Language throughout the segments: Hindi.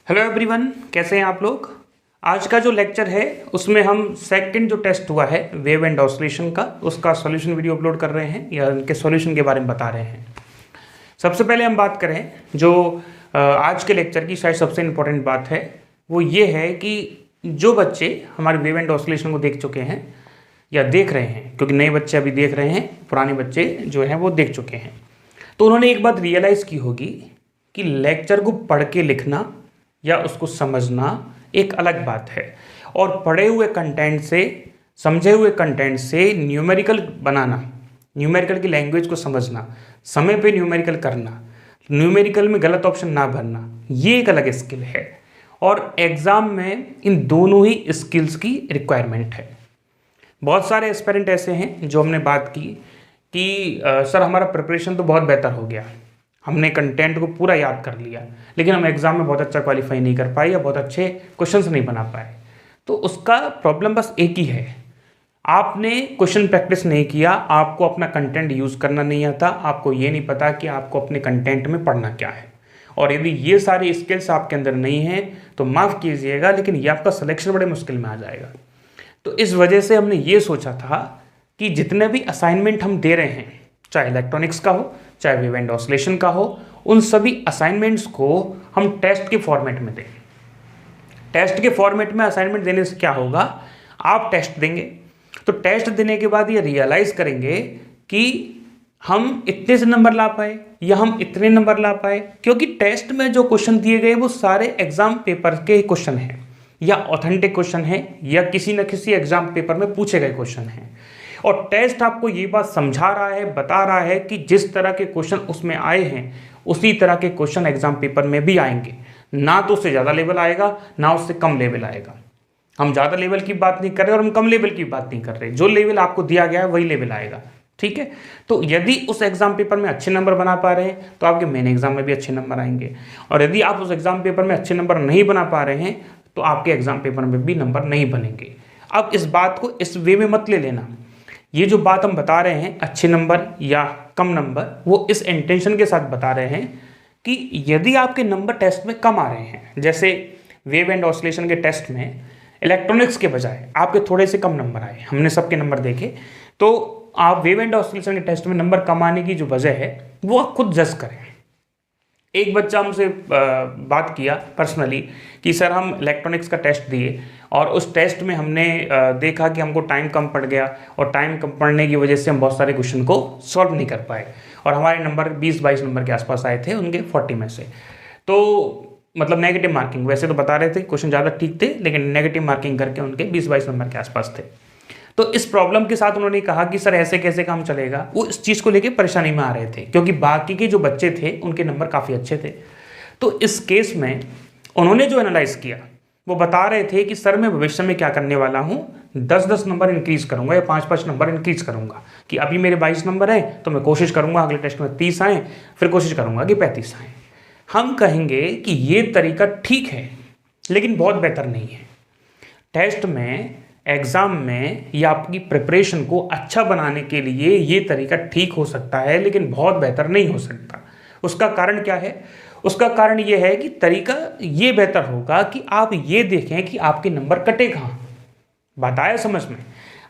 हेलो एवरीवन, कैसे हैं आप लोग। आज का जो लेक्चर है उसमें हम सेकंड जो टेस्ट हुआ है वेव एंड ऑसिलेशन का, उसका सॉल्यूशन वीडियो अपलोड कर रहे हैं या उनके सॉल्यूशन के बारे में बता रहे हैं। सबसे पहले हम बात करें जो आज के लेक्चर की शायद सबसे इम्पोर्टेंट बात है, वो ये है कि जो बच्चे हमारे वेव एंड ऑसिलेशन को देख चुके हैं या देख रहे हैं, क्योंकि नए बच्चे अभी देख रहे हैं, पुराने बच्चे जो हैं वो देख चुके हैं, तो उन्होंने एक बात रियलाइज़ की होगी कि लेक्चर को पढ़ के लिखना या उसको समझना एक अलग बात है, और पढ़े हुए कंटेंट से, समझे हुए कंटेंट से न्यूमेरिकल बनाना, न्यूमेरिकल की लैंग्वेज को समझना, समय पे न्यूमेरिकल करना, न्यूमेरिकल में गलत ऑप्शन ना भरना, ये एक अलग स्किल है। और एग्ज़ाम में इन दोनों ही स्किल्स की रिक्वायरमेंट है। बहुत सारे एस्पिरेंट ऐसे हैं जो हमने बात की कि सर हमारा प्रिपरेशन तो बहुत बेहतर हो गया, हमने कंटेंट को पूरा याद कर लिया, लेकिन हम एग्ज़ाम में बहुत अच्छा क्वालिफाई नहीं कर पाए या बहुत अच्छे क्वेश्चंस नहीं बना पाए। तो उसका प्रॉब्लम बस एक ही है, आपने क्वेश्चन प्रैक्टिस नहीं किया, आपको अपना कंटेंट यूज़ करना नहीं आता, आपको ये नहीं पता कि आपको अपने कंटेंट में पढ़ना क्या है। और यदि ये सारी स्किल्स आपके अंदर नहीं हैं तो माफ़ कीजिएगा, लेकिन ये आपका सिलेक्शन बड़े मुश्किल में आ जाएगा। तो इस वजह से हमने ये सोचा था कि जितने भी असाइनमेंट हम दे रहे हैं, चाहे इलेक्ट्रॉनिक्स का हो चाहे वेव एंड ऑसिलेशन का हो, उन सभी असाइनमेंट्स को हम टेस्ट के फॉर्मेट में दें। टेस्ट के फॉर्मेट में असाइनमेंट देने से क्या होगा, आप टेस्ट देंगे तो टेस्ट देने के बाद ये रियलाइज करेंगे कि हम इतने से नंबर ला पाए या हम इतने नंबर ला पाए, क्योंकि टेस्ट में जो क्वेश्चन दिए गए वो सारे एग्जाम पेपर के क्वेश्चन हैं, या ऑथेंटिक क्वेश्चन है, या किसी न किसी एग्जाम पेपर में पूछे गए क्वेश्चन हैं। और टेस्ट आपको ये बात समझा रहा है, बता रहा है कि जिस तरह के क्वेश्चन उसमें आए हैं उसी तरह के क्वेश्चन एग्जाम पेपर में भी आएंगे, ना तो उससे ज़्यादा लेवल आएगा ना उससे कम लेवल आएगा। हम ज़्यादा लेवल की बात नहीं कर रहे और हम कम लेवल की बात नहीं कर रहे, जो लेवल आपको दिया गया है वही लेवल आएगा, ठीक है। तो यदि उस एग्जाम पेपर में अच्छे नंबर बना पा रहे हैं तो आपके मेन एग्जाम में भी अच्छे नंबर आएंगे, और यदि आप उस एग्जाम पेपर में अच्छे नंबर नहीं बना पा रहे हैं तो आपके एग्जाम पेपर में भी नंबर नहीं बनेंगे। अब इस बात को इस वे में मत ले लेना, ये जो बात हम बता रहे हैं अच्छे नंबर या कम नंबर, वो इस इंटेंशन के साथ बता रहे हैं कि यदि आपके नंबर टेस्ट में कम आ रहे हैं, जैसे वेव एंड ऑसिलेशन के टेस्ट में इलेक्ट्रॉनिक्स के बजाय आपके थोड़े से कम नंबर आए, हमने सबके नंबर देखे, तो आप वेव एंड ऑसिलेशन के टेस्ट में नंबर कम आने की जो वजह है वो आप खुद जज करें। एक बच्चा हमसे बात किया पर्सनली कि सर हम इलेक्ट्रॉनिक्स का टेस्ट दिए और उस टेस्ट में हमने देखा कि हमको टाइम कम पड़ गया, और टाइम कम पड़ने की वजह से हम बहुत सारे क्वेश्चन को सॉल्व नहीं कर पाए, और हमारे नंबर 20-22 नंबर के आसपास आए थे उनके 40 में से। तो मतलब नेगेटिव मार्किंग, वैसे तो बता रहे थे क्वेश्चन ज़्यादा ठीक थे, लेकिन नेगेटिव मार्किंग करके उनके 20-22 नंबर के आसपास थे। तो इस प्रॉब्लम के साथ उन्होंने कहा कि सर ऐसे कैसे काम चलेगा, वो इस चीज़ को लेके परेशानी में आ रहे थे, क्योंकि बाकी के जो बच्चे थे उनके नंबर काफ़ी अच्छे थे। तो इस केस में उन्होंने जो एनालाइज किया वो बता रहे थे कि सर मैं भविष्य में क्या करने वाला हूँ, 10-10 नंबर इंक्रीज करूँगा या 5-5 नंबर इंक्रीज करूँगा, कि अभी मेरे 22 नंबर हैं तो मैं कोशिश करूँगा अगले टेस्ट में 30 आएँ, फिर कोशिश करूँगा कि 35 आएँ। हम कहेंगे कि ये तरीका ठीक है लेकिन बहुत बेहतर नहीं है। टेस्ट में, एग्ज़ाम में या आपकी प्रिपरेशन को अच्छा बनाने के लिए ये तरीका ठीक हो सकता है लेकिन बहुत बेहतर नहीं हो सकता। उसका कारण क्या है? उसका कारण ये है कि तरीका ये बेहतर होगा कि आप ये देखें कि आपके नंबर कटे कहाँ। बात आया समझ में?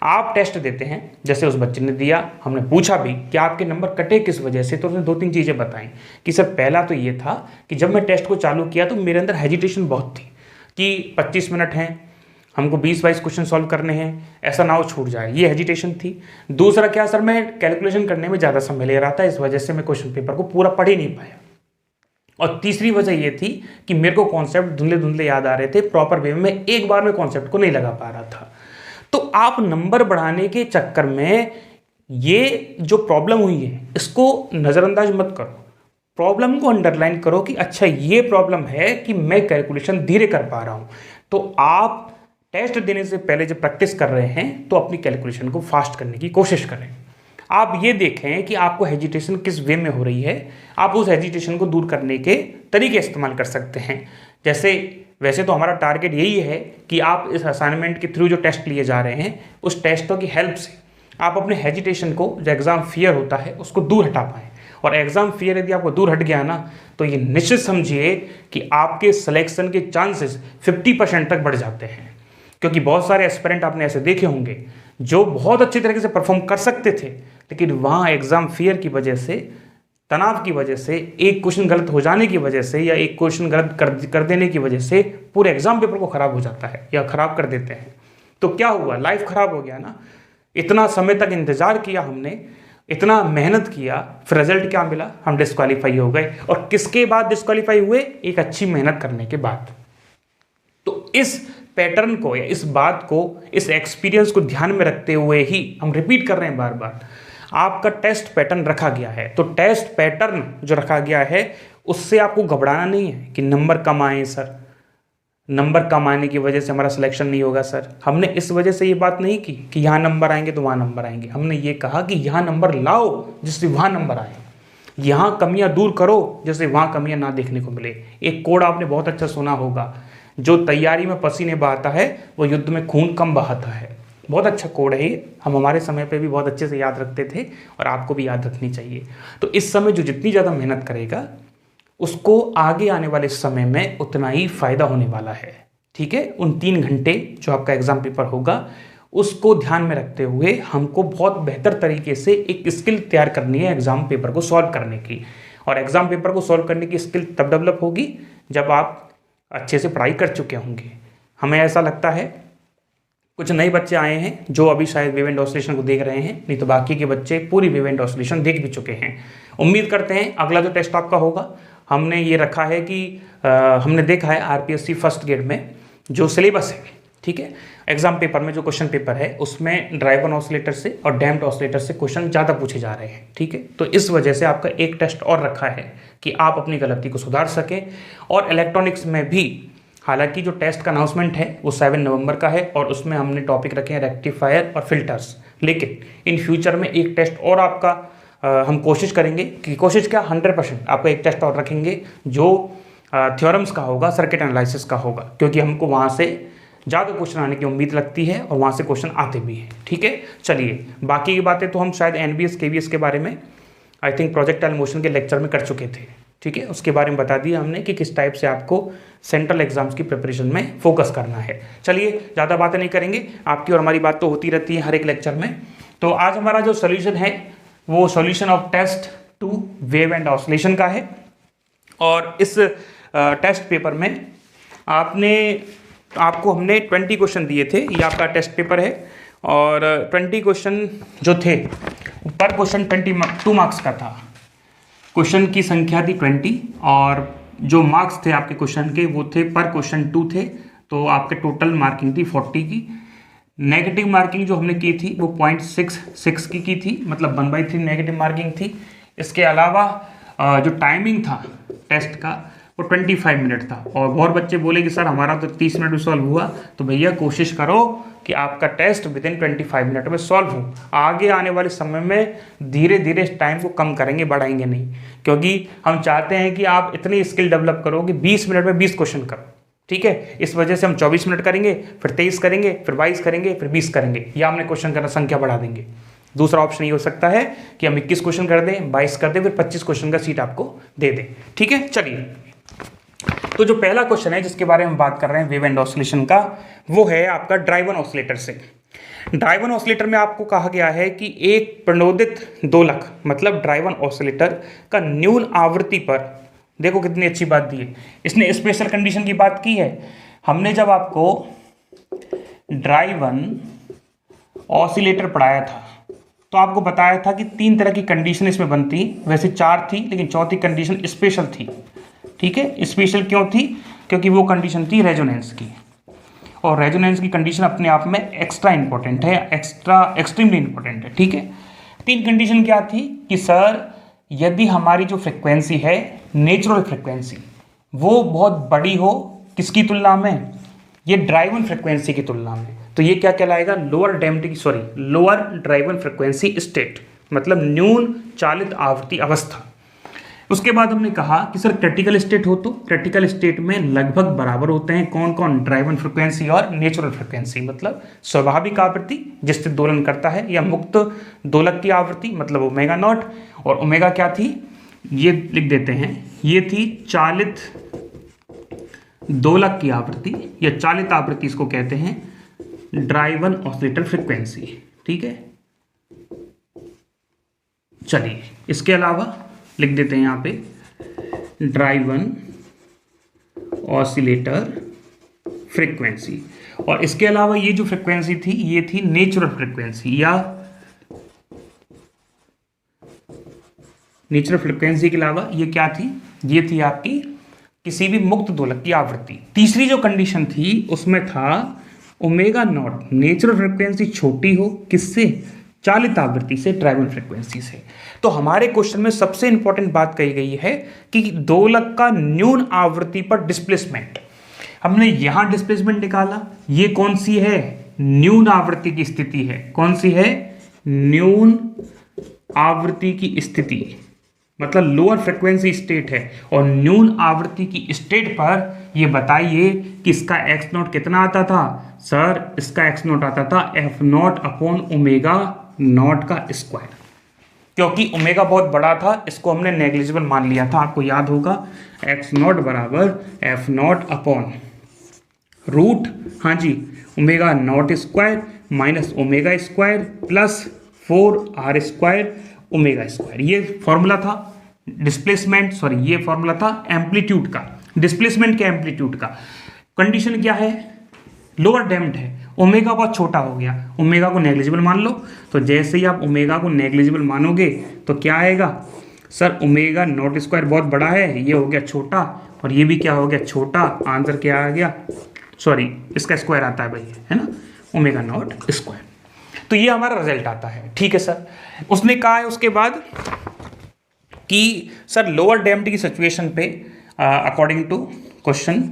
आप टेस्ट देते हैं, जैसे उस बच्चे ने दिया, हमने पूछा भी कि आपके नंबर कटे किस वजह से, तो उसने 2-3 चीज़ें बताई कि सर पहला तो ये था कि जब मैं टेस्ट को चालू किया तो मेरे अंदर हेजिटेशन बहुत थी कि 25 मिनट हैं, हमको 20-22 क्वेश्चन सॉल्व करने हैं, ऐसा ना हो छूट जाए, ये हेजिटेशन थी। दूसरा क्या, सर मैं कैलकुलेशन करने में ज़्यादा समय ले रहा था, इस वजह से मैं क्वेश्चन पेपर को पूरा पढ़ ही नहीं पाया। और तीसरी वजह ये थी कि मेरे को कॉन्सेप्ट धुंधले धुंधले याद आ रहे थे, प्रॉपर वे में एक बार में कॉन्सेप्ट को नहीं लगा पा रहा था। तो आप नंबर बढ़ाने के चक्कर में ये जो प्रॉब्लम हुई है इसको नज़रअंदाज मत करो, प्रॉब्लम को अंडरलाइन करो कि अच्छा ये प्रॉब्लम है कि मैं कैलकुलेशन धीरे कर पा रहा हूँ। तो आप टेस्ट देने से पहले जब प्रैक्टिस कर रहे हैं तो अपनी कैलकुलेशन को फास्ट करने की कोशिश करें। आप ये देखें कि आपको हेजिटेशन किस वे में हो रही है, आप उस हेजिटेशन को दूर करने के तरीके इस्तेमाल कर सकते हैं। जैसे वैसे तो हमारा टारगेट यही है कि आप इस असाइनमेंट के थ्रू जो टेस्ट लिए जा रहे हैं उस टेस्टों की हेल्प से आप अपने हेजिटेशन को, जो एग्ज़ाम फियर होता है, उसको दूर हटा पाएँ और एग्ज़ाम फियर यदि आपको दूर हट गया ना, तो ये निश्चित समझिए कि आपके सिलेक्शन के चांसेस 50% तक बढ़ जाते हैं। क्योंकि बहुत सारे एस्पिरेंट आपने ऐसे देखे होंगे जो बहुत अच्छी तरीके से परफॉर्म कर सकते थे, लेकिन वहाँ एग्ज़ाम फियर की वजह से, तनाव की वजह से, एक क्वेश्चन गलत हो जाने की वजह से या एक क्वेश्चन गलत कर देने की वजह से पूरे एग्जाम पेपर को खराब हो जाता है या खराब कर देते हैं। तो क्या हुआ, लाइफ खराब हो गया ना। इतना समय तक इंतजार किया हमने, इतना मेहनत किया, फिर रिजल्ट क्या मिला, हम डिस्क्वालीफाई हो गए। और किसके बाद डिस्क्वालीफाई हुए, एक अच्छी मेहनत करने के बाद। तो इस पैटर्न को या इस बात को, इस एक्सपीरियंस को ध्यान में रखते हुए ही हम रिपीट कर रहे हैं बार बार, आपका टेस्ट पैटर्न रखा गया है। तो टेस्ट पैटर्न जो रखा गया है उससे आपको घबराना नहीं है कि नंबर कम आए सर, नंबर कम आने की वजह से हमारा सिलेक्शन नहीं होगा सर। हमने इस वजह से ये बात नहीं की कि यहाँ नंबर आएंगे तो वहाँ नंबर आएंगे। हमने ये कहा कि यहाँ नंबर लाओ जिससे वहाँ नंबर आए, यहाँ कमियाँ दूर करो जिससे वहाँ कमियाँ ना देखने को मिले। एक कोड आपने बहुत अच्छा सुना होगा, जो तैयारी में पसीने बहाता है वो युद्ध में खून कम बहाता है। बहुत अच्छा कोड है ये, हम हमारे समय पे भी बहुत अच्छे से याद रखते थे और आपको भी याद रखनी चाहिए। तो इस समय जो जितनी ज़्यादा मेहनत करेगा उसको आगे आने वाले समय में उतना ही फायदा होने वाला है। ठीक है, उन 3 घंटे जो आपका एग्जाम पेपर होगा उसको ध्यान में रखते हुए हमको बहुत बेहतर तरीके से एक स्किल तैयार करनी है एग्जाम पेपर को सॉल्व करने की। और एग्जाम पेपर को सॉल्व करने की स्किल तब डेवलप होगी जब आप अच्छे से पढ़ाई कर चुके होंगे। हमें ऐसा लगता है कुछ नए बच्चे आए हैं जो अभी शायद वेव एंड ऑसिलेशन को देख रहे हैं, नहीं तो बाकी के बच्चे पूरी वेव एंड ऑसिलेशन देख भी चुके हैं। उम्मीद करते हैं अगला जो टेस्ट आपका होगा, हमने ये रखा है कि हमने देखा है आरपीएससी फर्स्ट ग्रेड में जो सिलेबस है, ठीक है, एग्जाम पेपर में जो क्वेश्चन पेपर है उसमें ड्राइवन ऑसिलेटर से और डैम्प्ड ऑसिलेटर से क्वेश्चन ज़्यादा पूछे जा रहे हैं। ठीक है, तो इस वजह से आपका एक टेस्ट और रखा है कि आप अपनी गलती को सुधार सकें। और इलेक्ट्रॉनिक्स में भी हालांकि जो टेस्ट का अनाउंसमेंट है वो 7 नवंबर का है और उसमें हमने टॉपिक रखे हैं रेक्टिफायर और फिल्टर्स, लेकिन इन फ्यूचर में एक टेस्ट और आपका हम कोशिश करेंगे कि कोशिश क्या 100% आपका एक टेस्ट और रखेंगे जो थ्योरम्स का होगा, सर्किट एनालिसिस का होगा, क्योंकि हमको वहाँ से ज़्यादा क्वेश्चन आने की उम्मीद लगती है और वहाँ से क्वेश्चन आते भी हैं। ठीक है, चलिए बाकी की बातें तो हम शायद एनबीएस केवीएस के बारे में आई थिंक प्रोजेक्टाइल मोशन के लेक्चर में कर चुके थे। ठीक है, उसके बारे में बता दिया हमने कि किस टाइप से आपको सेंट्रल एग्जाम्स की प्रिपरेशन में फोकस करना है। चलिए ज़्यादा बातें नहीं करेंगे, आपकी और हमारी बात तो होती रहती है हर एक लेक्चर में। तो आज हमारा जो सोल्यूशन है वो solution of test 2 wave and oscillation का है। और इस टेस्ट पेपर में आपको हमने 20 क्वेश्चन दिए थे, ये आपका टेस्ट पेपर है। और 20 क्वेश्चन जो थे पर क्वेश्चन 22 मार्क्स का था। क्वेश्चन की संख्या थी 20 और जो मार्क्स थे आपके क्वेश्चन के वो थे पर क्वेश्चन 2 थे, तो आपके टोटल मार्किंग थी 40 की। नेगेटिव मार्किंग जो हमने की थी वो 0.66 की थी, मतलब 1/3 नेगेटिव मार्किंग थी। इसके अलावा जो टाइमिंग था टेस्ट का वो 25 मिनट था। और बहुत बच्चे बोले कि सर हमारा तो 30 मिनट में सॉल्व हुआ, तो भैया कोशिश करो कि आपका टेस्ट विदिन 25 मिनट में सॉल्व हो। आगे आने वाले समय में धीरे धीरे इस टाइम को कम करेंगे, बढ़ाएंगे नहीं, क्योंकि हम चाहते हैं कि आप इतनी स्किल डेवलप करो कि 20 मिनट में 20 क्वेश्चन करो। ठीक है, इस वजह से हम 24 मिनट करेंगे, फिर 23 करेंगे, फिर 22 करेंगे, फिर 20 करेंगे, या हमने क्वेश्चन करना संख्या बढ़ा देंगे। दूसरा ऑप्शन ये हो सकता है कि हम 21 क्वेश्चन कर दें, 22 कर दें, फिर 25 क्वेश्चन का सीट आपको दे दें। ठीक है, चलिए तो जो पहला क्वेश्चन है जिसके बारे में हम बात कर रहे हैं वेव एंड ऑसिलेशन का, वो है आपका ड्राइवन ऑसिलेटर से। ड्राइवन ऑसिलेटर में आपको कहा गया है कि एक प्रणोदित दोलक मतलब ड्राइवन ऑसिलेटर का न्यून आवृत्ति पर, देखो कितनी अच्छी बात दी है, इसने स्पेशल कंडीशन की बात की है। हमने जब आपको ड्राइवन ऑसिलेटर पढ़ाया था तो आपको बताया था कि 3 तरह की कंडीशन इसमें बनती, वैसे 4 थी लेकिन चौथी कंडीशन स्पेशल थी। ठीक है, स्पेशल क्यों थी? क्योंकि वो कंडीशन थी रेजोनेंस की, और रेजोनेंस की कंडीशन अपने आप में एक्स्ट्रा इंपॉर्टेंट है, एक्सट्रीमली इंपॉर्टेंट है। ठीक है, 3 कंडीशन क्या थी कि सर यदि हमारी जो फ्रिक्वेंसी है नेचुरल फ्रिक्वेंसी वो बहुत बड़ी हो, किसकी तुलना में? ये ड्राइवन फ्रिक्वेंसी की तुलना में, तो ये क्या कहलाएगा? लोअर ड्राइवन फ्रिक्वेंसी स्टेट, मतलब न्यून चालित आवृत्ति अवस्था। उसके बाद हमने कहा कि सर क्रिटिकल स्टेट हो, तो क्रिटिकल स्टेट में लगभग बराबर होते हैं कौन कौन? ड्राइवन फ्रिक्वेंसी और नेचुरल फ्रिक्वेंसी, मतलब स्वाभाविक आवृत्ति जिससे दोलन करता है, या मुक्त दोलक की आवृत्ति मतलब ओमेगा नॉट। और ओमेगा क्या थी? ये लिख देते हैं, ये थी चालित दोलक की आवृत्ति या चालित आवृत्ति इसको कहते हैं, ड्राइवन ऑसिलेटर फ्रीक्वेंसी। ठीक है, चलिए इसके अलावा लिख देते हैं यहाँ पे ड्राइवन ऑसिलेटर फ्रीक्वेंसी। और इसके अलावा ये जो फ्रीक्वेंसी थी ये थी नेचुरल फ्रीक्वेंसी, या नेचुरल फ्रीक्वेंसी के अलावा ये क्या थी, ये थी आपकी किसी भी मुक्त दोलक की आवृत्ति। तीसरी जो कंडीशन थी उसमें था ओमेगा नॉट, नेचुरल फ्रीक्वेंसी छोटी हो किससे, चालित आवृत्ति से, ड्राइवन फ्रीक्वेंसी से। तो हमारे क्वेश्चन में सबसे इंपॉर्टेंट बात कही गई है कि दोलक का न्यून आवृत्ति पर डिस्प्लेसमेंट। हमने यहां डिस्प्लेसमेंट निकाला, ये कौन सी है, न्यून आवृत्ति की स्थिति है। कौन सी है, न्यून आवृत्ति की स्थिति, मतलब लोअर फ्रीक्वेंसी स्टेट है। और न्यून आवृत्ति की स्टेट पर ये बताइए कि इसका एक्स नॉट कितना आता था सर, इसका एक्स नॉट आता था F naught upon omega naught का स्क्वायर। क्योंकि ओमेगा बहुत बड़ा था इसको हमने नेग्लिजिबल मान लिया था, आपको याद होगा, एक्स नॉट बराबर एफ नॉट अपॉन रूट, हाँ जी, omega not square minus omega square plus 4r square omega square. ये फॉर्मूला था डिस्प्लेसमेंट, सॉरी ये फॉर्मूला था एम्पलीट्यूड का, डिस्प्लेसमेंट के एम्पलीट्यूड का। कंडीशन क्या है, लोअर डैम्प्ड है, ओमेगा बहुत छोटा हो गया, ओमेगा को नेग्लिजिबल मान लो। तो जैसे ही आप ओमेगा को नेग्लिजिबल मानोगे तो क्या आएगा सर, ओमेगा नॉट स्क्वायर बहुत बड़ा है, ये हो गया छोटा, और ये भी क्या हो गया छोटा। आंसर क्या आ गया, सॉरी इसका स्क्वायर आता है भाई, है ना, ओमेगा नॉट स्क्वायर। तो ये हमारा रिजल्ट आता है। ठीक है सर, उसने कहा है उसके बाद कि सर लोअर डैम्प्ड की सिचुएशन पे अकॉर्डिंग टू क्वेश्चन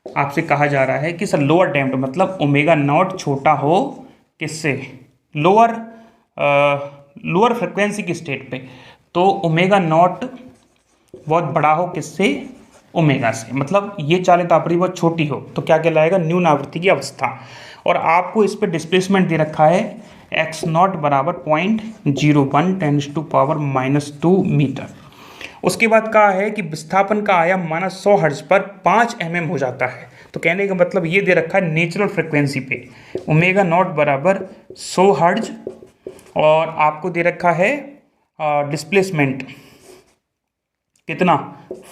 आपसे कहा जा रहा है कि सर लोअर डैम्प्ड मतलब ओमेगा नॉट छोटा हो किससे, लोअर फ्रिक्वेंसी की स्टेट पे, तो ओमेगा नॉट बहुत बड़ा हो किससे, ओमेगा से, मतलब ये चालित आवृत्ति बहुत छोटी हो तो क्या कहलाएगा, न्यून आवृत्ति की अवस्था। और आपको इस पे डिस्प्लेसमेंट दे रखा है एक्स नॉट बराबर 0.01 × 10⁻² मीटर। उसके बाद कहा है कि विस्थापन का आयाम माना 100 हर्ट्ज पर 5 mm हो जाता है। तो कहने का मतलब ये दे रखा है नेचुरल फ्रिक्वेंसी पे ओमेगा नॉट बराबर 100 हर्ट्ज, और आपको दे रखा है डिस्प्लेसमेंट कितना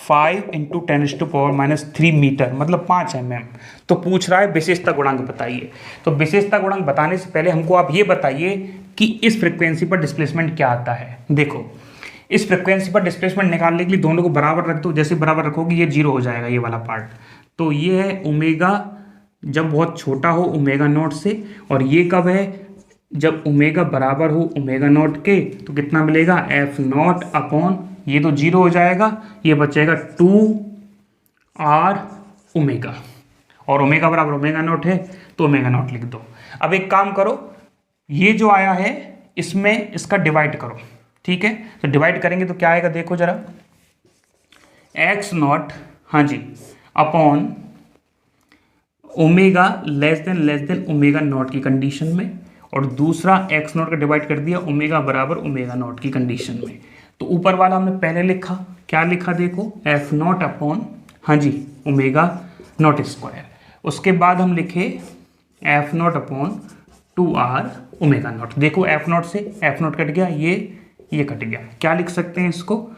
5 × 10⁻³ मीटर, मतलब 5 mm। तो पूछ रहा है विशेषता गुणांक बताइए। तो विशेषता गुणांक बताने से पहले हमको आप ये बताइए कि इस फ्रिक्वेंसी पर डिस्प्लेसमेंट क्या आता है। देखो इस फ्रिक्वेंसी पर डिस्प्लेसमेंट निकालने के लिए दोनों को बराबर रख दो, जैसे बराबर रखोगे ये 0 हो जाएगा ये वाला पार्ट। तो ये है ओमेगा जब बहुत छोटा हो ओमेगा नॉट से, और ये कब है, जब ओमेगा बराबर हो ओमेगा नॉट के। तो कितना मिलेगा, एफ नॉट अपॉन, ये तो 0 हो जाएगा, ये बचेगा 2r ओमेगा, और ओमेगा बराबर ओमेगा नॉट है तो ओमेगा नॉट लिख दो। अब एक काम करो, ये जो आया है इसमें इसका डिवाइड करो, ठीक है। तो डिवाइड करेंगे तो क्या आएगा, देखो जरा, एक्स नॉट, हाँ जी, upon omega less than omega naught की कंडीशन में, और दूसरा एक्स नॉट का डिवाइड कर दिया ओमेगा बराबर ओमेगा नॉट की कंडीशन में। तो ऊपर वाला हमने पहले लिखा, क्या लिखा देखो, एफ नॉट अपॉन, हाँ जी, ओमेगा नॉट स्क्वायर। उसके बाद हम लिखे F naught upon 2r omega naught. देखो एफ नॉट से एफ नॉट कट गया, ये कट गया, क्या लिख सकते हैं इसको,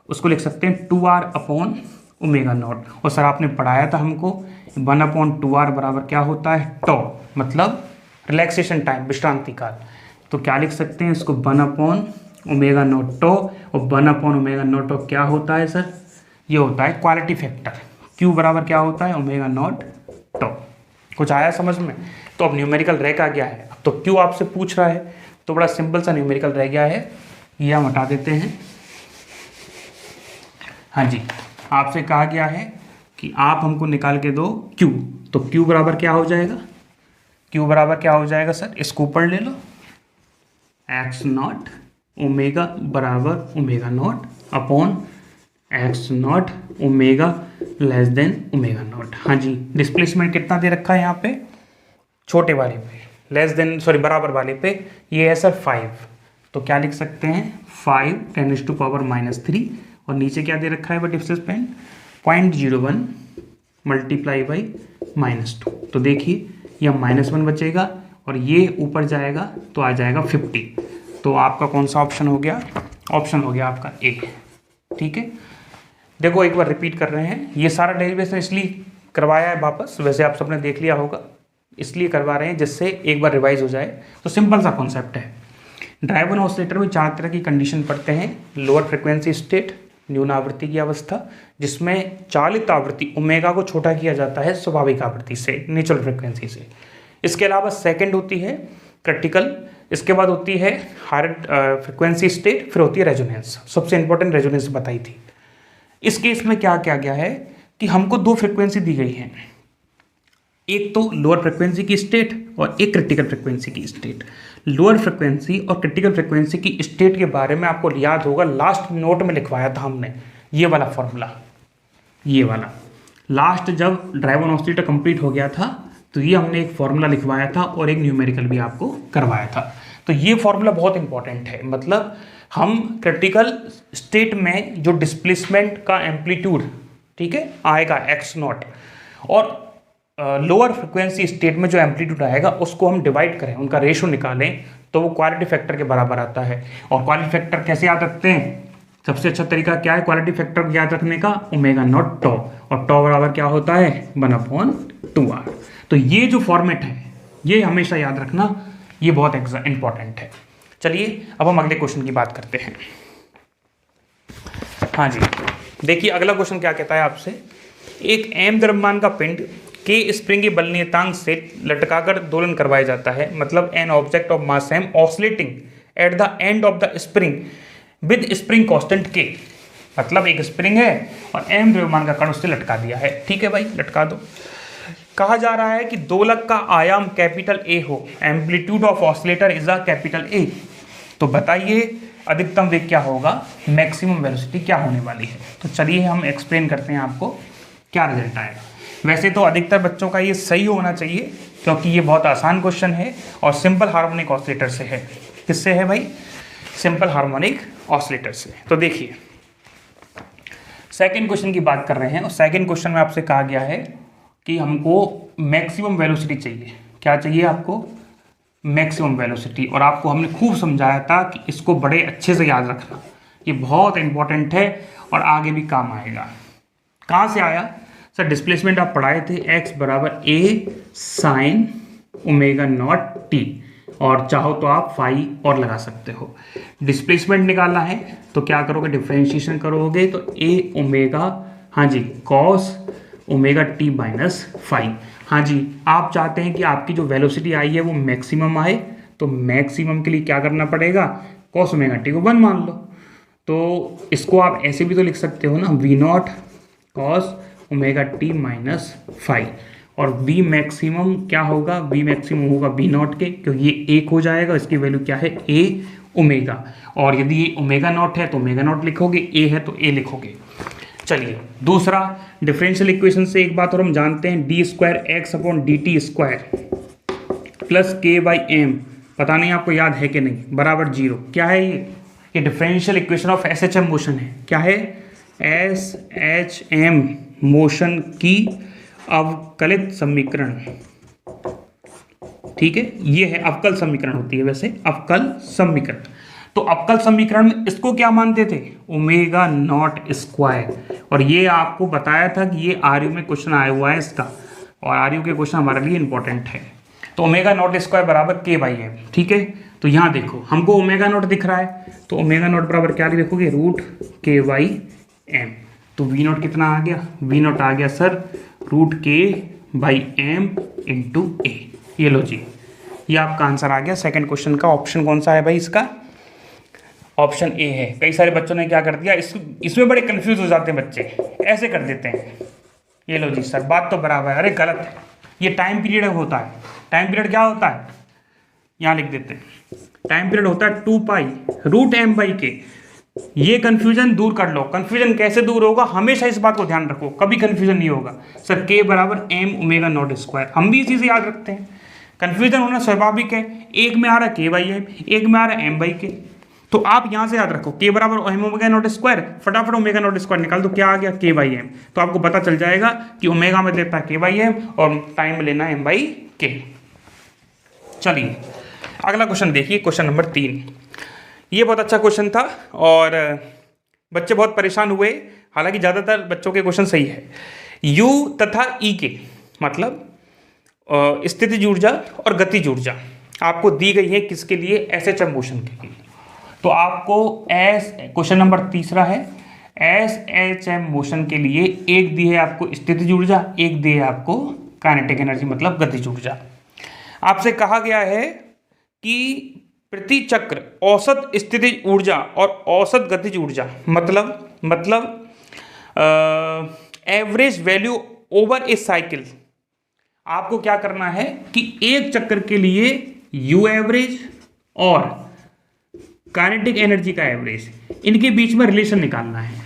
उसको लिख सकते हैं 2r अपॉन ओमेगा नॉट। और सर आपने पढ़ाया था हमको 1/2r बराबर क्या होता है, टॉ, मतलब रिलैक्सेशन टाइम, विश्रांति काल। तो क्या लिख सकते हैं इसको, 1/ओमेगा नॉट टॉ, और 1/ओमेगा नॉट टॉ क्या होता है सर, ये होता है क्वालिटी फैक्टर। Q बराबर क्या होता है, ओमेगा नॉट टॉ। कुछ आया समझ में। तो अब न्यूमेरिकल रह का गया है, अब तो Q आपसे पूछ रहा है, तो बड़ा सिंपल सा न्यूमेरिकल रह गया है, ये हम हटा देते हैं। हाँ जी, आपसे कहा गया है कि आप हमको निकाल के दो Q, तो Q बराबर क्या हो जाएगा, Q बराबर क्या हो जाएगा सर, इसको ऊपर ले लो, एक्स नॉट ओमेगा बराबर omega naught upon x not omega less than omega not. हाँ जी, डिस्प्लेसमेंट कितना दे रखा है यहाँ पे, छोटे वाले पे, लेस देन सॉरी बराबर वाले पे ये है सर 5। तो क्या लिख सकते हैं, 5 × 10⁻³ और नीचे क्या दे रखा है भाई डिस्प्लेसमेंट 0.01 मल्टीप्लाई बाई -2। तो देखिए यह -1 बचेगा और ये ऊपर जाएगा तो आ जाएगा 50। तो आपका कौन सा ऑप्शन हो गया? ऑप्शन हो गया आपका ए। ठीक है, देखो एक बार रिपीट कर रहे हैं। ये सारा डेरिवेशन इसलिए करवाया है वापस, वैसे आप सबने देख लिया होगा, इसलिए करवा रहे हैं जिससे एक बार रिवाइज हो जाए। तो सिंपल सा कॉन्सेप्ट है। ड्राइवन ऑसिलेटर में 4 तरह की कंडीशन पढ़ते हैं। लोअर फ्रिक्वेंसी स्टेट, न्यून आवृत्ति की अवस्था, जिसमें चालित आवृत्ति ओमेगा को छोटा किया जाता है स्वाभाविक आवृत्ति से, नेचुरल फ्रिक्वेंसी से। इसके अलावा सेकंड होती है क्रिटिकल, इसके बाद होती है हायर फ्रिक्वेंसी स्टेट, फिर होती है रेजोनेंस। सबसे इंपॉर्टेंट रेजोनेंस बताई थी। इस केस में क्या किया गया है कि हमको 2 फ्रिक्वेंसी दी गई है, एक तो लोअर फ्रिक्वेंसी की स्टेट और एक क्रिटिकल फ्रिक्वेंसी की स्टेट। लोअर फ्रिक्वेंसी और क्रिटिकल फ्रिक्वेंसी की स्टेट के बारे में आपको याद होगा, लास्ट नोट में लिखवाया था हमने ये वाला फॉर्मूला। ये वाला लास्ट जब ड्राइवन ऑसिलेटर कंप्लीट हो गया था तो ये हमने एक फॉर्मूला लिखवाया था और एक न्यूमेरिकल भी आपको करवाया था। तो ये फॉर्मूला बहुत इंपॉर्टेंट है। मतलब हम क्रिटिकल स्टेट में जो डिस्प्लेसमेंट का एम्पलीट्यूड, ठीक है, आएगा x0, और लोअर फ्रिक्वेंसी स्टेट में जो एम्पलीट्यूड आएगा उसको हम डिवाइड करें, उनका रेशो निकालें, तो वो क्वालिटी फैक्टर के बराबर आता है। और क्वालिटी फैक्टर कैसे याद रखते हैं? सबसे अच्छा तरीका क्या है क्वालिटी फैक्टर याद रखने का? ω0 टॉ, और टॉ बराबर क्या होता है? 1/2r। तो ये जो फॉर्मेट है ये हमेशा याद रखना, ये बहुत इंपॉर्टेंट है। चलिए अब हम अगले क्वेश्चन की बात करते हैं। हाँ जी, देखिए अगला क्वेश्चन क्या कहता है आपसे। एक m द्रव्यमान का पिंड के स्प्रिंग बल नियतांक से लटकाकर दोलन करवाया जाता है। मतलब an object of mass m oscillating at the end of the spring with spring constant k। मतलब एक स्प्रिंग है और m द्रव्यमान का कण उससे लटका दिया है। ठीक है भाई, लटका दो। कहा जा रहा है कि दोलक का आयाम कैपिटल A हो, amplitude of oscillator is a capital A। तो बताइए अधिकतम वेग क्या होगा, मैक्सिमम वेलोसिटी क्या होने वाली है। तो चलिए हम एक्सप्लेन करते हैं आपको क्या रिजल्ट आएगा। वैसे तो अधिकतर बच्चों का ये सही होना चाहिए क्योंकि ये बहुत आसान क्वेश्चन है और सिंपल हार्मोनिक ऑसिलेटर से है। किससे है भाई? सिंपल हार्मोनिक ऑसिलेटर से। तो देखिए सेकंड क्वेश्चन की बात कर रहे हैं और सेकंड क्वेश्चन में आपसे कहा गया है कि हमको मैक्सिमम वेलोसिटी चाहिए। क्या चाहिए आपको? Maximum velocity. और आपको हमने खूब समझाया था कि इसको बड़े अच्छे से याद रखना, ये बहुत इंपॉर्टेंट है और आगे भी काम आएगा। कहाँ से आया सर? डिस्प्लेसमेंट आप पढ़ाए थे, x बराबर a साइन ω0t, और चाहो तो आप फाई और लगा सकते हो। डिस्प्लेसमेंट निकालना है तो क्या करोगे? डिफरेंशिएशन करोगे तो a ओमेगा, हाँ जी, cos ω t माइनस फाई। हाँ जी, आप चाहते हैं कि आपकी जो वेलोसिटी आई है वो मैक्सिमम आए, तो मैक्सिमम के लिए क्या करना पड़ेगा? cos ω t को 1 मान लो। तो इसको आप ऐसे भी तो लिख सकते हो ना, v0 cos ω t minus phi. और v मैक्सिमम क्या होगा? v मैक्सिमम होगा v0 के, क्योंकि ये 1 हो जाएगा, इसकी वैल्यू क्या है? a omega. और यदि ये ω0 है तो ω0 लिखोगे, a है तो a लिखोगे। चलिए दूसरा, डिफरेंशियल इक्वेशन से एक बात और हम जानते हैं, d2x/dt² प्लस k/m, पता नहीं आपको याद है कि नहीं, बराबर 0। क्या है ये differential equation of SHM motion है। क्या है? SHM मोशन की अवकलित समीकरण। ठीक है, ये है अवकल समीकरण होती है वैसे, अवकल समीकरण। तो अवकल समीकरण में इसको क्या मानते थे? ω0²। और ये आपको बताया था कि ये आरयू में क्वेश्चन आया हुआ है इसका, और आरयू के क्वेश्चन हमारे लिए इंपॉर्टेंट है। तो ω0² बराबर k/m। ठीक है, तो यहाँ देखो हमको ω0 दिख रहा है, तो ω0 बराबर क्या लिखोगे? √k/m। तो v0 कितना आ गया? v0 आ गया सर √k/m × a। ये लो जी, ये आपका आंसर आ गया सेकंड क्वेश्चन का। ऑप्शन कौन सा है भाई इसका? ऑप्शन ए है। कई सारे बच्चों ने क्या कर दिया, इसमें बड़े कंफ्यूज हो जाते हैं बच्चे, ऐसे कर देते हैं। ये लो जी सर, बात तो बराबर है। अरे गलत है, ये टाइम पीरियड होता है। टाइम पीरियड क्या होता है? यहाँ लिख देते हैं, टाइम पीरियड होता है 2π√m/k। ये कंफ्यूजन दूर कर लो। कंफ्यूजन कैसे दूर होगा? हमेशा इस बात को ध्यान रखो, कभी कंफ्यूजन नहीं होगा। सर k बराबर m ω0², हम भी इसी से याद रखते हैं। कंफ्यूजन होना स्वाभाविक है, एक में आ रहा है k/m, एक में आ रहा है m/k। तो आप यहां से याद रखो के बराबर एम ओमेगा नॉट स्क्वायर, फटाफट ओमेगा नॉट स्क्वायर निकाल दो, क्या आ गया के बाई एम। तो आपको पता चल जाएगा कि ओमेगा में लेता है के बाई एम और टाइम में लेना एम बाई के। चलिए अगला क्वेश्चन देखिए, क्वेश्चन नंबर 3। ये बहुत अच्छा क्वेश्चन था और बच्चे बहुत परेशान हुए, हालांकि ज़्यादातर बच्चों के क्वेश्चन सही है। यू तथा ई के मतलब स्थितिज ऊर्जा और गतिज ऊर्जा आपको दी गई है किसके लिए, एसएचएम मोशन के लिए। तो आपको क्वेश्चन नंबर 3 है, एसएचएम मोशन के लिए एक दी है आपको स्थितिज ऊर्जा, एक दी है आपको काइनेटिक एनर्जी मतलब गतिज ऊर्जा। आपसे कहा गया है कि प्रति चक्र औसत स्थितिज ऊर्जा और औसत गतिज ऊर्जा मतलब एवरेज वैल्यू ओवर ए साइकिल। आपको क्या करना है कि एक चक्कर के लिए यू एवरेज और काइनेटिक एनर्जी का एवरेज, इनके बीच में रिलेशन निकालना है।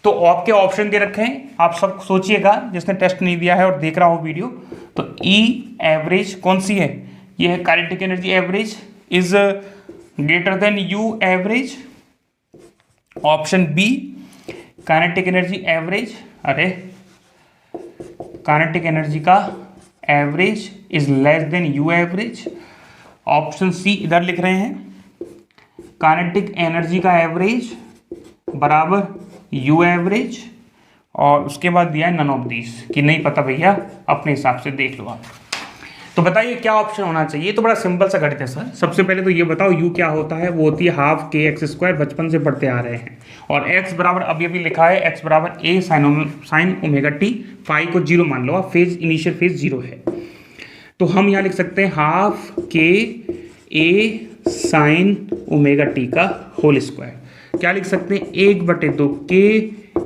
तो आपके ऑप्शन दे रखे हैं, आप सब सोचिएगा, जिसने टेस्ट नहीं दिया है और देख रहा हो वीडियो। तो ई एवरेज कौन सी है, ये है kinetic energy average is greater than U average. Option B kinetic energy average, अरे काइनेटिक एनर्जी का average is less than U average. Option C इधर लिख रहे हैं काइनेटिक एनर्जी का एवरेज बराबर यू एवरेज, और उसके बाद दिया है नन ऑफ दीज कि नहीं पता भैया, अपने हिसाब से देख लो आप। तो बताइए क्या ऑप्शन होना चाहिए। तो बड़ा सिंपल सा गणित है सर। सबसे पहले तो ये बताओ यू क्या होता है, वो होती है हाफ के एक्स स्क्वायर, बचपन से पढ़ते आ रहे हैं। और एक्स बराबर अभी अभी लिखा है एक्स बराबर ए साइन ओमेगा टी, फाई को 0 मान लो आप, फेज इनिशियल फेज 0 है। तो हम यहाँ लिख सकते हैं हाफ के ए साइन ओमेगा टी का होल स्क्वायर। क्या लिख सकते हैं 1/2 के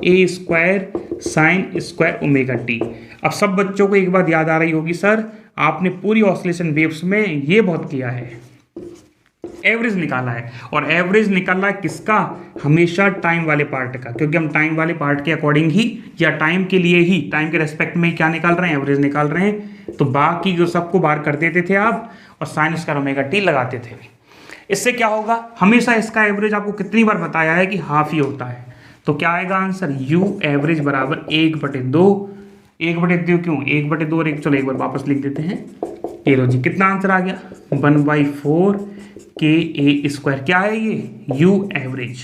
a square sine square omega t. अब सब बच्चों को एक बात याद आ रही होगी, सर आपने पूरी ऑसिलेशन वेव्स में ये बहुत किया है, एवरेज निकाला है। और एवरेज निकाला है किसका, हमेशा टाइम वाले पार्ट का, क्योंकि हम टाइम वाले पार्ट के अकॉर्डिंग ही या टाइम के लिए ही, टाइम के रेस्पेक्ट में क्या निकाल रहे हैं, एवरेज निकाल रहे हैं। तो बाकी जो सबको बाहर कर देते थे आप और साइन स्क्वायर ओमेगा टी लगाते थे। इससे क्या होगा, हमेशा इसका एवरेज आपको कितनी बार बताया है कि हाफ ही होता है। तो क्या आएगा आंसर, यू एवरेज बराबर 1/2। 1/2 क्यों, 1/2 और 1, चलो एक बार वापस लिख देते हैं। ये लो जी, कितना आंसर आ गया 1/4 के ए स्क्वायर। क्या है ये, यू एवरेज।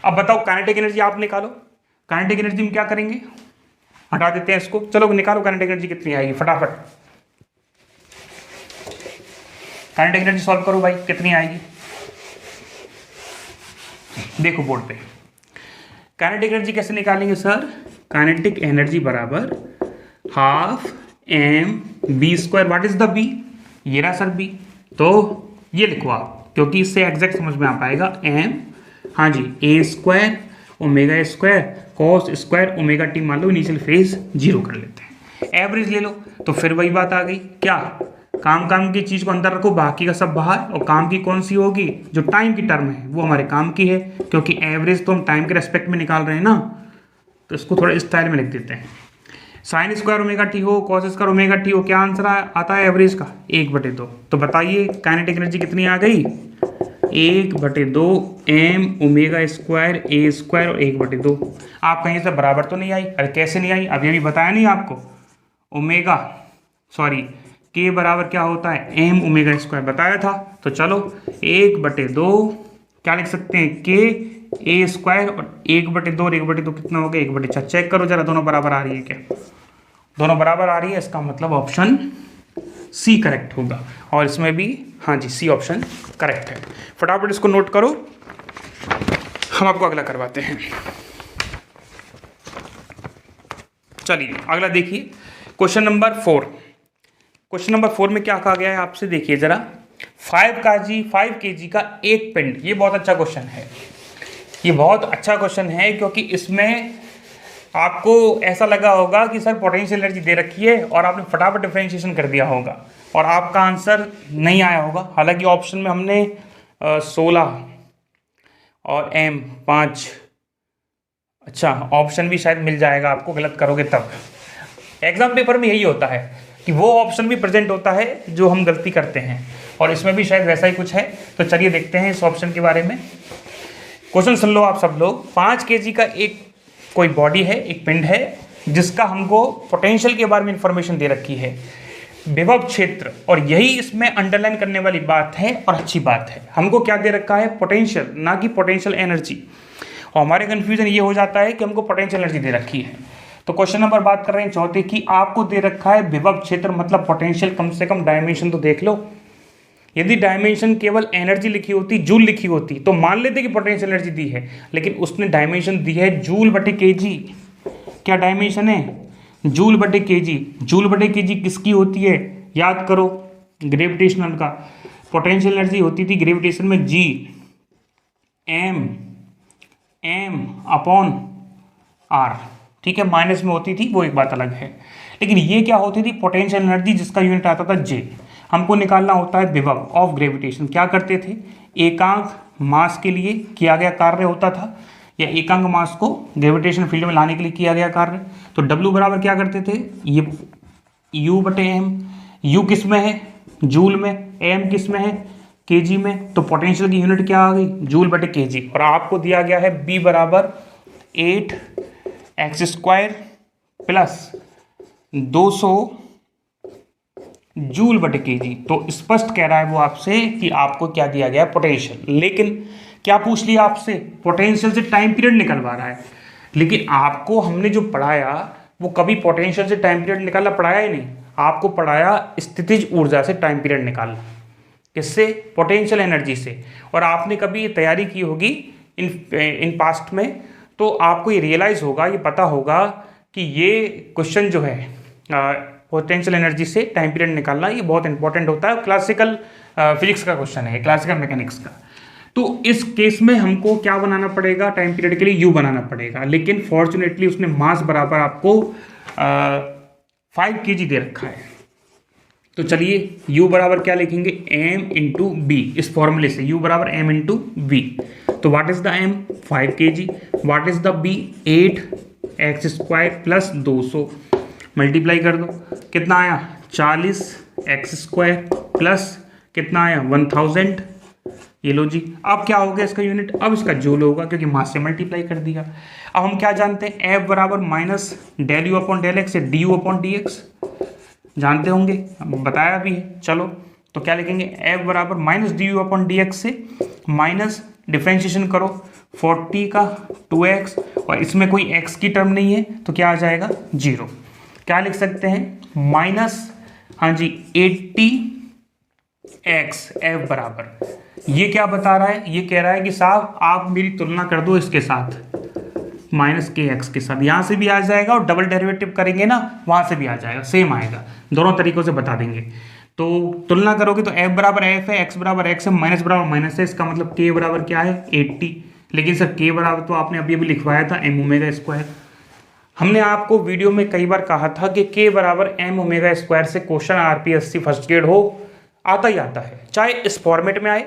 अब बताओ काइनेटिक एनर्जी आप निकालो। काइनेटिक एनर्जी में क्या करेंगे, हटा देते हैं इसको, चलो निकालो काइनेटिक एनर्जी कितनी आएगी फटाफट। काइनेटिक एनर्जी सॉल्व करो भाई, कितनी आएगी देखो बोर्ड पे। काइनेटिक एनर्जी कैसे निकालेंगे सर, काइनेटिक एनर्जी बराबर half M B square. What is the B, ये रहा सर बी। तो ये लिखो आप, क्योंकि इससे एग्जैक्ट समझ में आ पाएगा। एम, हाँ जी, a square omega square cos square omega t, मान लो इनिशियल फेज 0 कर लेते हैं। एवरेज ले लो, तो फिर वही बात आ गई, क्या काम की चीज को अंदर रखो, बाकी का सब बाहर। और काम की कौन सी होगी, जो टाइम की टर्म है वो हमारे काम की है, क्योंकि एवरेज तो हम टाइम के रेस्पेक्ट में निकाल रहे हैं ना। तो इसको थोड़ा इस स्टाइल में लिख देते हैं, साइन स्क्वायर ओमेगा टी हो कॉस स्क्वायर ओमेगा टी हो, क्या आंसर आता है एवरेज का 1/2। तो बताइए काइनेटिक एनर्जी कितनी आ गई, 1/2 एम ओमेगा स्क्वायर ए स्क्वायर और 1/2। आप कहीं से बराबर तो नहीं आई, अरे कैसे नहीं आई, अभी अभी बताया नहीं आपको, ओमेगा सॉरी के बराबर क्या होता है, एम ओमेगा स्क्वायर बताया था। तो चलो 1/2 क्या लिख सकते हैं, के ए स्क्वायर और 1/2 और 1/2 कितना हो गया 1/4। चेक करो जरा दोनों बराबर आ रही है क्या, दोनों बराबर आ रही है, इसका मतलब ऑप्शन सी करेक्ट होगा। और इसमें भी हाँ जी सी ऑप्शन करेक्ट है। फटाफट इसको नोट करो, हम आपको अगला करवाते हैं। चलिए अगला देखिए, क्वेश्चन नंबर 4। क्वेश्चन नंबर 4 में क्या कहा गया है आपसे, देखिए जरा। 5 kg का एक पिंड, ये बहुत अच्छा क्वेश्चन है, ये बहुत अच्छा क्वेश्चन है, क्योंकि इसमें आपको ऐसा लगा होगा कि सर पोटेंशियल एनर्जी दे रखी है और आपने फटाफट डिफरेंशिएशन कर दिया होगा और आपका आंसर नहीं आया होगा। हालांकि ऑप्शन में हमने 16 और एम 5, अच्छा ऑप्शन भी शायद मिल जाएगा आपको, गलत करोगे तब। एग्जाम पेपर में यही होता है। कि वो ऑप्शन भी प्रेजेंट होता है जो हम गलती करते हैं, और इसमें भी शायद वैसा ही कुछ है। तो चलिए देखते हैं इस ऑप्शन के बारे में। क्वेश्चन सुन लो आप सब लोग। 5 kg का एक कोई बॉडी है, एक पिंड है, जिसका हमको पोटेंशियल के बारे में इंफॉर्मेशन दे रखी है, विभव क्षेत्र, और यही इसमें अंडरलाइन करने वाली बात है और अच्छी बात है। हमको क्या दे रखा है? पोटेंशियल, ना कि पोटेंशियल एनर्जी। और हमारे कंफ्यूजन ये हो जाता है कि हमको पोटेंशियल एनर्जी दे रखी है। तो क्वेश्चन नंबर बात कर रहे हैं चौथे की, आपको दे रखा है विभव क्षेत्र मतलब पोटेंशियल, कम से कम डायमेंशन तो देख लो। यदि डायमेंशन केवल एनर्जी लिखी होती, जूल लिखी होती, तो मान लेते कि पोटेंशियल एनर्जी दी है, लेकिन उसने डायमेंशन दी है जूल बटे केजी। क्या डायमेंशन है? जूल बटे केजी। जूल बटे केजी किसकी होती है? याद करो, ग्रेविटेशनल का। पोटेंशियल एनर्जी होती थी ग्रेविटेशन में जी एम अपॉन आर, ठीक है, माइनस में होती थी, वो एक बात अलग है। लेकिन ये क्या होती थी? पोटेंशियल एनर्जी, जिसका यूनिट आता था जे। हमको निकालना होता है विभव ऑफ ग्रेविटेशन। क्या करते थे? एकांक मास के लिए किया गया कार्य होता था, या एकांक मास को ग्रेविटेशन फील्ड में लाने के लिए किया गया कार्य। तो W बराबर क्या करते थे? ये U बटे एम। U किस में है? जूल में। एम किस में है? केजी में। तो पोटेंशियल की यूनिट क्या आ गई? जूल बटे केजी। और आपको दिया गया है B बराबर 8x² प्लस 200 जूल बटे केजी। तो स्पष्ट कह रहा है वो आपसे कि आपको क्या दिया गया है? पोटेंशियल। लेकिन क्या पूछ लिया आपसे? पोटेंशियल से टाइम पीरियड निकलवा रहा है। लेकिन आपको हमने जो पढ़ाया वो कभी पोटेंशियल से टाइम पीरियड निकालना पढ़ाया ही नहीं। आपको पढ़ाया स्थितिज ऊर्जा से टाइम पीरियड निकालना। किससे? पोटेंशियल एनर्जी से। और आपने कभी ये तैयारी की होगी इन पास्ट में, तो आपको ये रियलाइज होगा, ये पता होगा कि ये क्वेश्चन जो है पोटेंशियल एनर्जी से टाइम पीरियड निकालना, ये बहुत इंपॉर्टेंट होता है। क्लासिकल फिजिक्स का क्वेश्चन है, क्लासिकल मैकेनिक्स का। तो इस केस में हमको क्या बनाना पड़ेगा? टाइम पीरियड के लिए यू बनाना पड़ेगा। लेकिन फॉर्चुनेटली उसने मास बराबर आपको 5 kg दे रखा है। तो चलिए u बराबर क्या लिखेंगे? m into b. इस फॉर्मूले से u बराबर m इंटू बी। तो what is the m? 5 kg। What is the b? 8x² plus 200। Multiply कर दो, कितना आया? 40x² प्लस कितना आया? 1000। ये लो जी। अब क्या हो गया इसका यूनिट? अब इसका जूल होगा, क्योंकि मास से मल्टीप्लाई कर दिया। अब हम क्या जानते हैं? F बराबर minus del U upon del x से d U upon d x. जानते होंगे, बताया भी है। चलो तो क्या लिखेंगे? F बराबर minus D U upon d x से माइनस डिफ्रेंशिएशन करो 40 का 2x, और इसमें कोई x की टर्म नहीं है, तो क्या आ जाएगा? 0। क्या लिख सकते हैं? माइनस, हाँ जी, 80x। F बराबर, ये क्या बता रहा है? ये कह रहा है कि साहब आप मेरी तुलना कर दो इसके साथ, माइनस के एक्स के साथ। यहाँ से भी आ जाएगा, और डबल डेरिवेटिव करेंगे ना, वहाँ से भी आ जाएगा, सेम आएगा। दोनों तरीकों से बता देंगे। तो तुलना करोगे तो F बराबर F है, X बराबर X है, माइनस बराबर माइनस है। इसका मतलब K बराबर क्या है? 80। लेकिन सर K बराबर तो आपने अभी लिखवाया था m ओमेगा स्क्वायर। हमने आपको वीडियो में कई बार कहा था कि K बराबर m ओमेगा स्क्वायर से क्वेश्चन RPSC फर्स्ट ग्रेड हो आता ही आता है, चाहे इस फॉर्मेट में आए,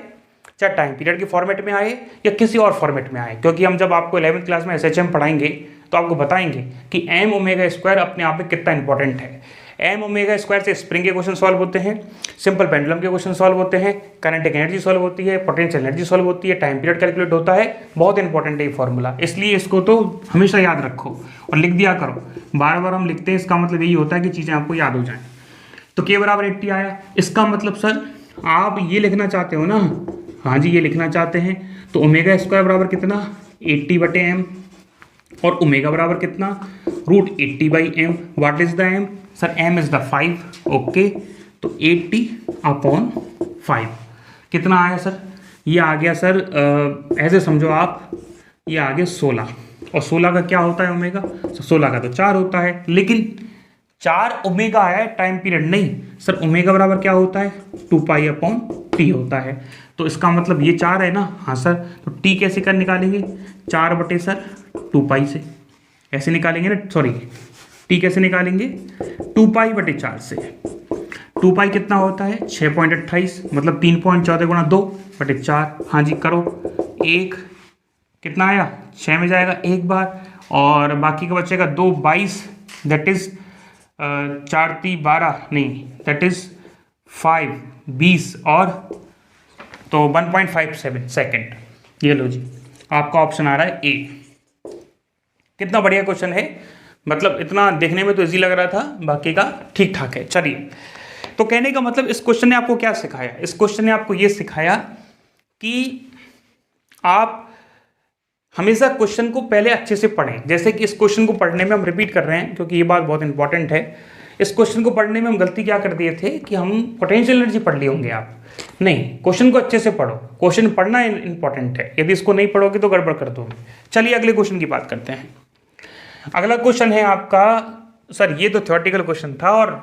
चाहे टाइम पीरियड के फॉर्मेट में आए, या किसी और फॉर्मेट में आए। क्योंकि हम जब आपको 11th क्लास में SHM पढ़ाएंगे तो आपको बताएंगे कि m ओमेगा स्क्वायर अपने आप में कितना इंपॉर्टेंट है। m ओमेगा स्क्वायर से स्प्रिंग के क्वेश्चन सॉल्व होते हैं, सिंपल पेंडुलम के क्वेश्चन सॉल्व होते हैं, काइनेटिक एनर्जी सॉल्व होती है, पोटेंशियल एनर्जी सॉल्व होती है, टाइम पीरियड कैलकुलेट होता है। बहुत इंपॉर्टेंट है ये फॉर्मूला, इसलिए इसको तो हमेशा याद रखो और लिख दिया करो। बार बार हम लिखते हैं, इसका मतलब यही होता है कि चीज़ें आपको याद हो जाएं। तो K बराबर 80 आया। इसका मतलब सर आप ये लिखना चाहते हो ना? हाँ जी, ये लिखना चाहते हैं। तो ओमेगा स्क्वायर बराबर कितना? 80 बटे m, और ओमेगा बराबर कितना? Root 80 by m। What is the m? Sir m is the 5। Okay, तो 80 अपॉन 5 कितना आया सर? ये आ गया सर, ऐसे समझो आप, ये आ गया 16। और 16 का क्या होता है ओमेगा? 16 का तो 4 होता है। लेकिन 4 ओमेगा आया है, टाइम पीरियड नहीं। सर ओमेगा बराबर क्या होता है? 2 पाई अपॉन टी होता है। तो इसका मतलब ये 4 है ना? हाँ सर। तो टी कैसे कर निकालेंगे? 4 बटे सर 2 पाई से ऐसे निकालेंगे ना, सॉरी, टी कैसे निकालेंगे? 2 पाई बटे 4 से। 2 पाई कितना होता है? 6.28, मतलब 3.14 गुणा 2 बटे 4। हाँ जी करो, 1 कितना आया? 6 में जाएगा एक बार, और बाकी का बचेगा 2, 22, दैट इज 4 3 12 नहीं, दैट इज 5 20 और तो 1.57 सेकेंड। ये लो जी, आपका ऑप्शन आ रहा है ए। कितना बढ़िया क्वेश्चन है, मतलब इतना देखने में तो इजी लग रहा था, बाकी का ठीक ठाक है। चलिए, तो कहने का मतलब इस क्वेश्चन ने आपको क्या सिखाया? इस क्वेश्चन ने आपको ये सिखाया कि आप हमेशा क्वेश्चन को पहले अच्छे से पढ़ें। जैसे कि इस क्वेश्चन को पढ़ने में हम रिपीट कर रहे हैं क्योंकि ये बात बहुत इंपॉर्टेंट है। इस क्वेश्चन को पढ़ने में हम गलती क्या कर दिए थे कि हम पोटेंशियल एनर्जी पढ़ लिए होंगे आप। नहीं, क्वेश्चन को अच्छे से पढ़ो, क्वेश्चन पढ़ना इंपॉर्टेंट है। यदि इसको नहीं पढ़ोगे तो गड़बड़ कर दोगे। चलिए अगले क्वेश्चन की बात करते हैं। अगला क्वेश्चन है आपका, सर ये तो थ्योरेटिकल क्वेश्चन था और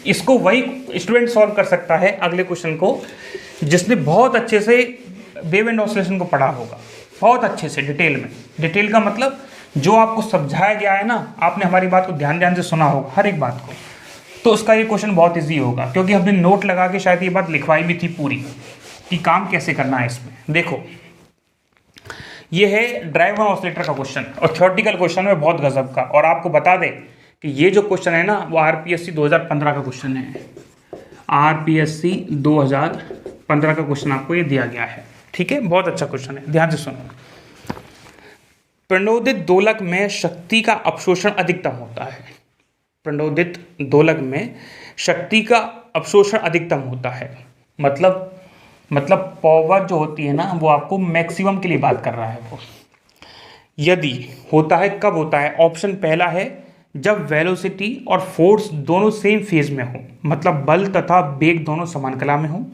इसको वही स्टूडेंट सॉल्व कर सकता है अगले क्वेश्चन को जिसने बहुत अच्छे से वेव एंड ऑसिलेशन को पढ़ा होगा, बहुत अच्छे से डिटेल में। डिटेल का मतलब जो आपको समझाया गया है ना, आपने हमारी बात को ध्यान से सुना होगा हर एक बात को, तो उसका ये क्वेश्चन बहुत ईजी होगा क्योंकि हमने नोट लगा के शायद ये बात लिखवाई भी थी पूरी कि काम कैसे करना है इसमें। देखो, ये है ड्राइव ऑसिलेटर का क्वेश्चन और थ्योरेटिकल क्वेश्चन है बहुत गजब का। और आपको बता दें कि ये जो क्वेश्चन है ना वो आरपीएससी 2015 का क्वेश्चन है। आरपीएससी 2015 का क्वेश्चन आपको ये दिया गया है, ठीक है। बहुत अच्छा क्वेश्चन है, ध्यान से सुनो। प्रणोदित दोलक में शक्ति का अवशोषण अधिकतम होता है। प्रणोदित दोलक में शक्ति का अवशोषण अधिकतम होता है, मतलब पावर जो होती है ना वो आपको मैक्सिमम के लिए बात कर रहा है वो। यदि होता है, कब होता है? ऑप्शन पहला है जब वेलोसिटी और फोर्स दोनों सेम फेज में हो, मतलब बल तथा वेग दोनों समान कला में हो।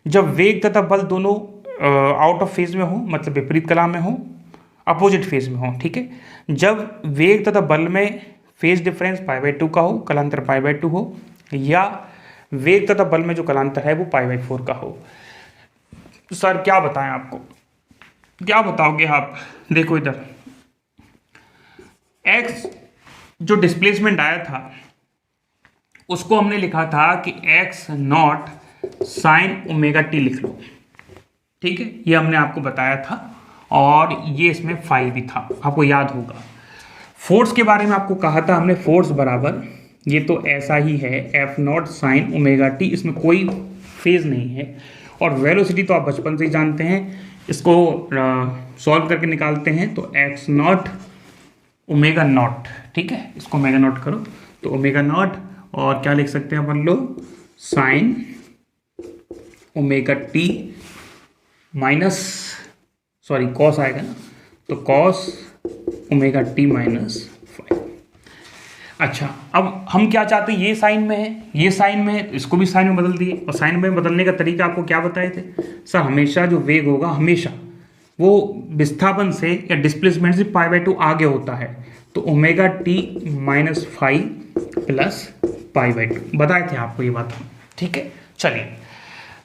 जब वेग तथा बल दोनों आउट ऑफ फेज में हो, मतलब विपरीत कला में हो, अपोजिट फेज में हो, ठीक है। जब वेग तथा बल में फेज डिफरेंस π/2 का हो, कलांतर π/2 हो, या वेग तथा बल में जो कलांतर है वो π/4 का हो। सर क्या बताएं आपको, क्या बताओगे आप? देखो इधर x जो डिस्प्लेसमेंट आया था उसको हमने लिखा था कि x0 sin ωt लिख लो, ठीक है। ये हमने आपको बताया था और ये इसमें फाई भी था, आपको याद होगा। फोर्स के बारे में आपको कहा था हमने, फोर्स बराबर ये तो ऐसा ही है F0 sin ωt, इसमें कोई फेज नहीं है। और वेलोसिटी तो आप बचपन से ही जानते हैं, इसको सॉल्व करके निकालते हैं तो x0 ω0, ठीक है। इसको ω0 करो तो ω0 और क्या लिख सकते हैं अपन लोग, sign ωt minus, sorry cos आएगा ना, तो कॉस ωt माइनस 5। अच्छा, अब हम क्या चाहते हैं, ये साइन में है, ये साइन में है, तो इसको भी साइन में बदल दिए। और साइन में बदलने का तरीका आपको क्या बताए थे सर? हमेशा जो वेग होगा हमेशा वो विस्थापन से या डिस्प्लेसमेंट से π/2 आगे होता है, तो ωt माइनस 5 प्लस π/2 बताए थे आपको ये बात, ठीक है। चलिए,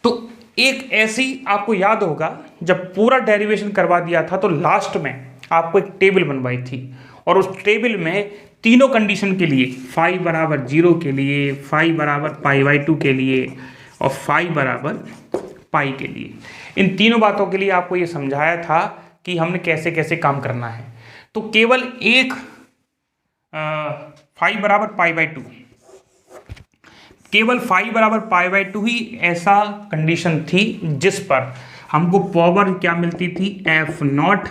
तो एक ऐसी आपको याद होगा जब पूरा डेरिवेशन करवा दिया था तो लास्ट में आपको एक टेबल बनवाई थी और उस टेबल में तीनों कंडीशन के लिए, फाई बराबर 0 के लिए, फाई बराबर π/2 के लिए और फाई बराबर पाई के लिए, इन तीनों बातों के लिए आपको ये समझाया था कि हमने कैसे कैसे काम करना है। तो केवल एक फाई बराबर π/2, केवल फाई बराबर π/2 ही ऐसा कंडीशन थी जिस पर हमको पावर क्या मिलती थी, F0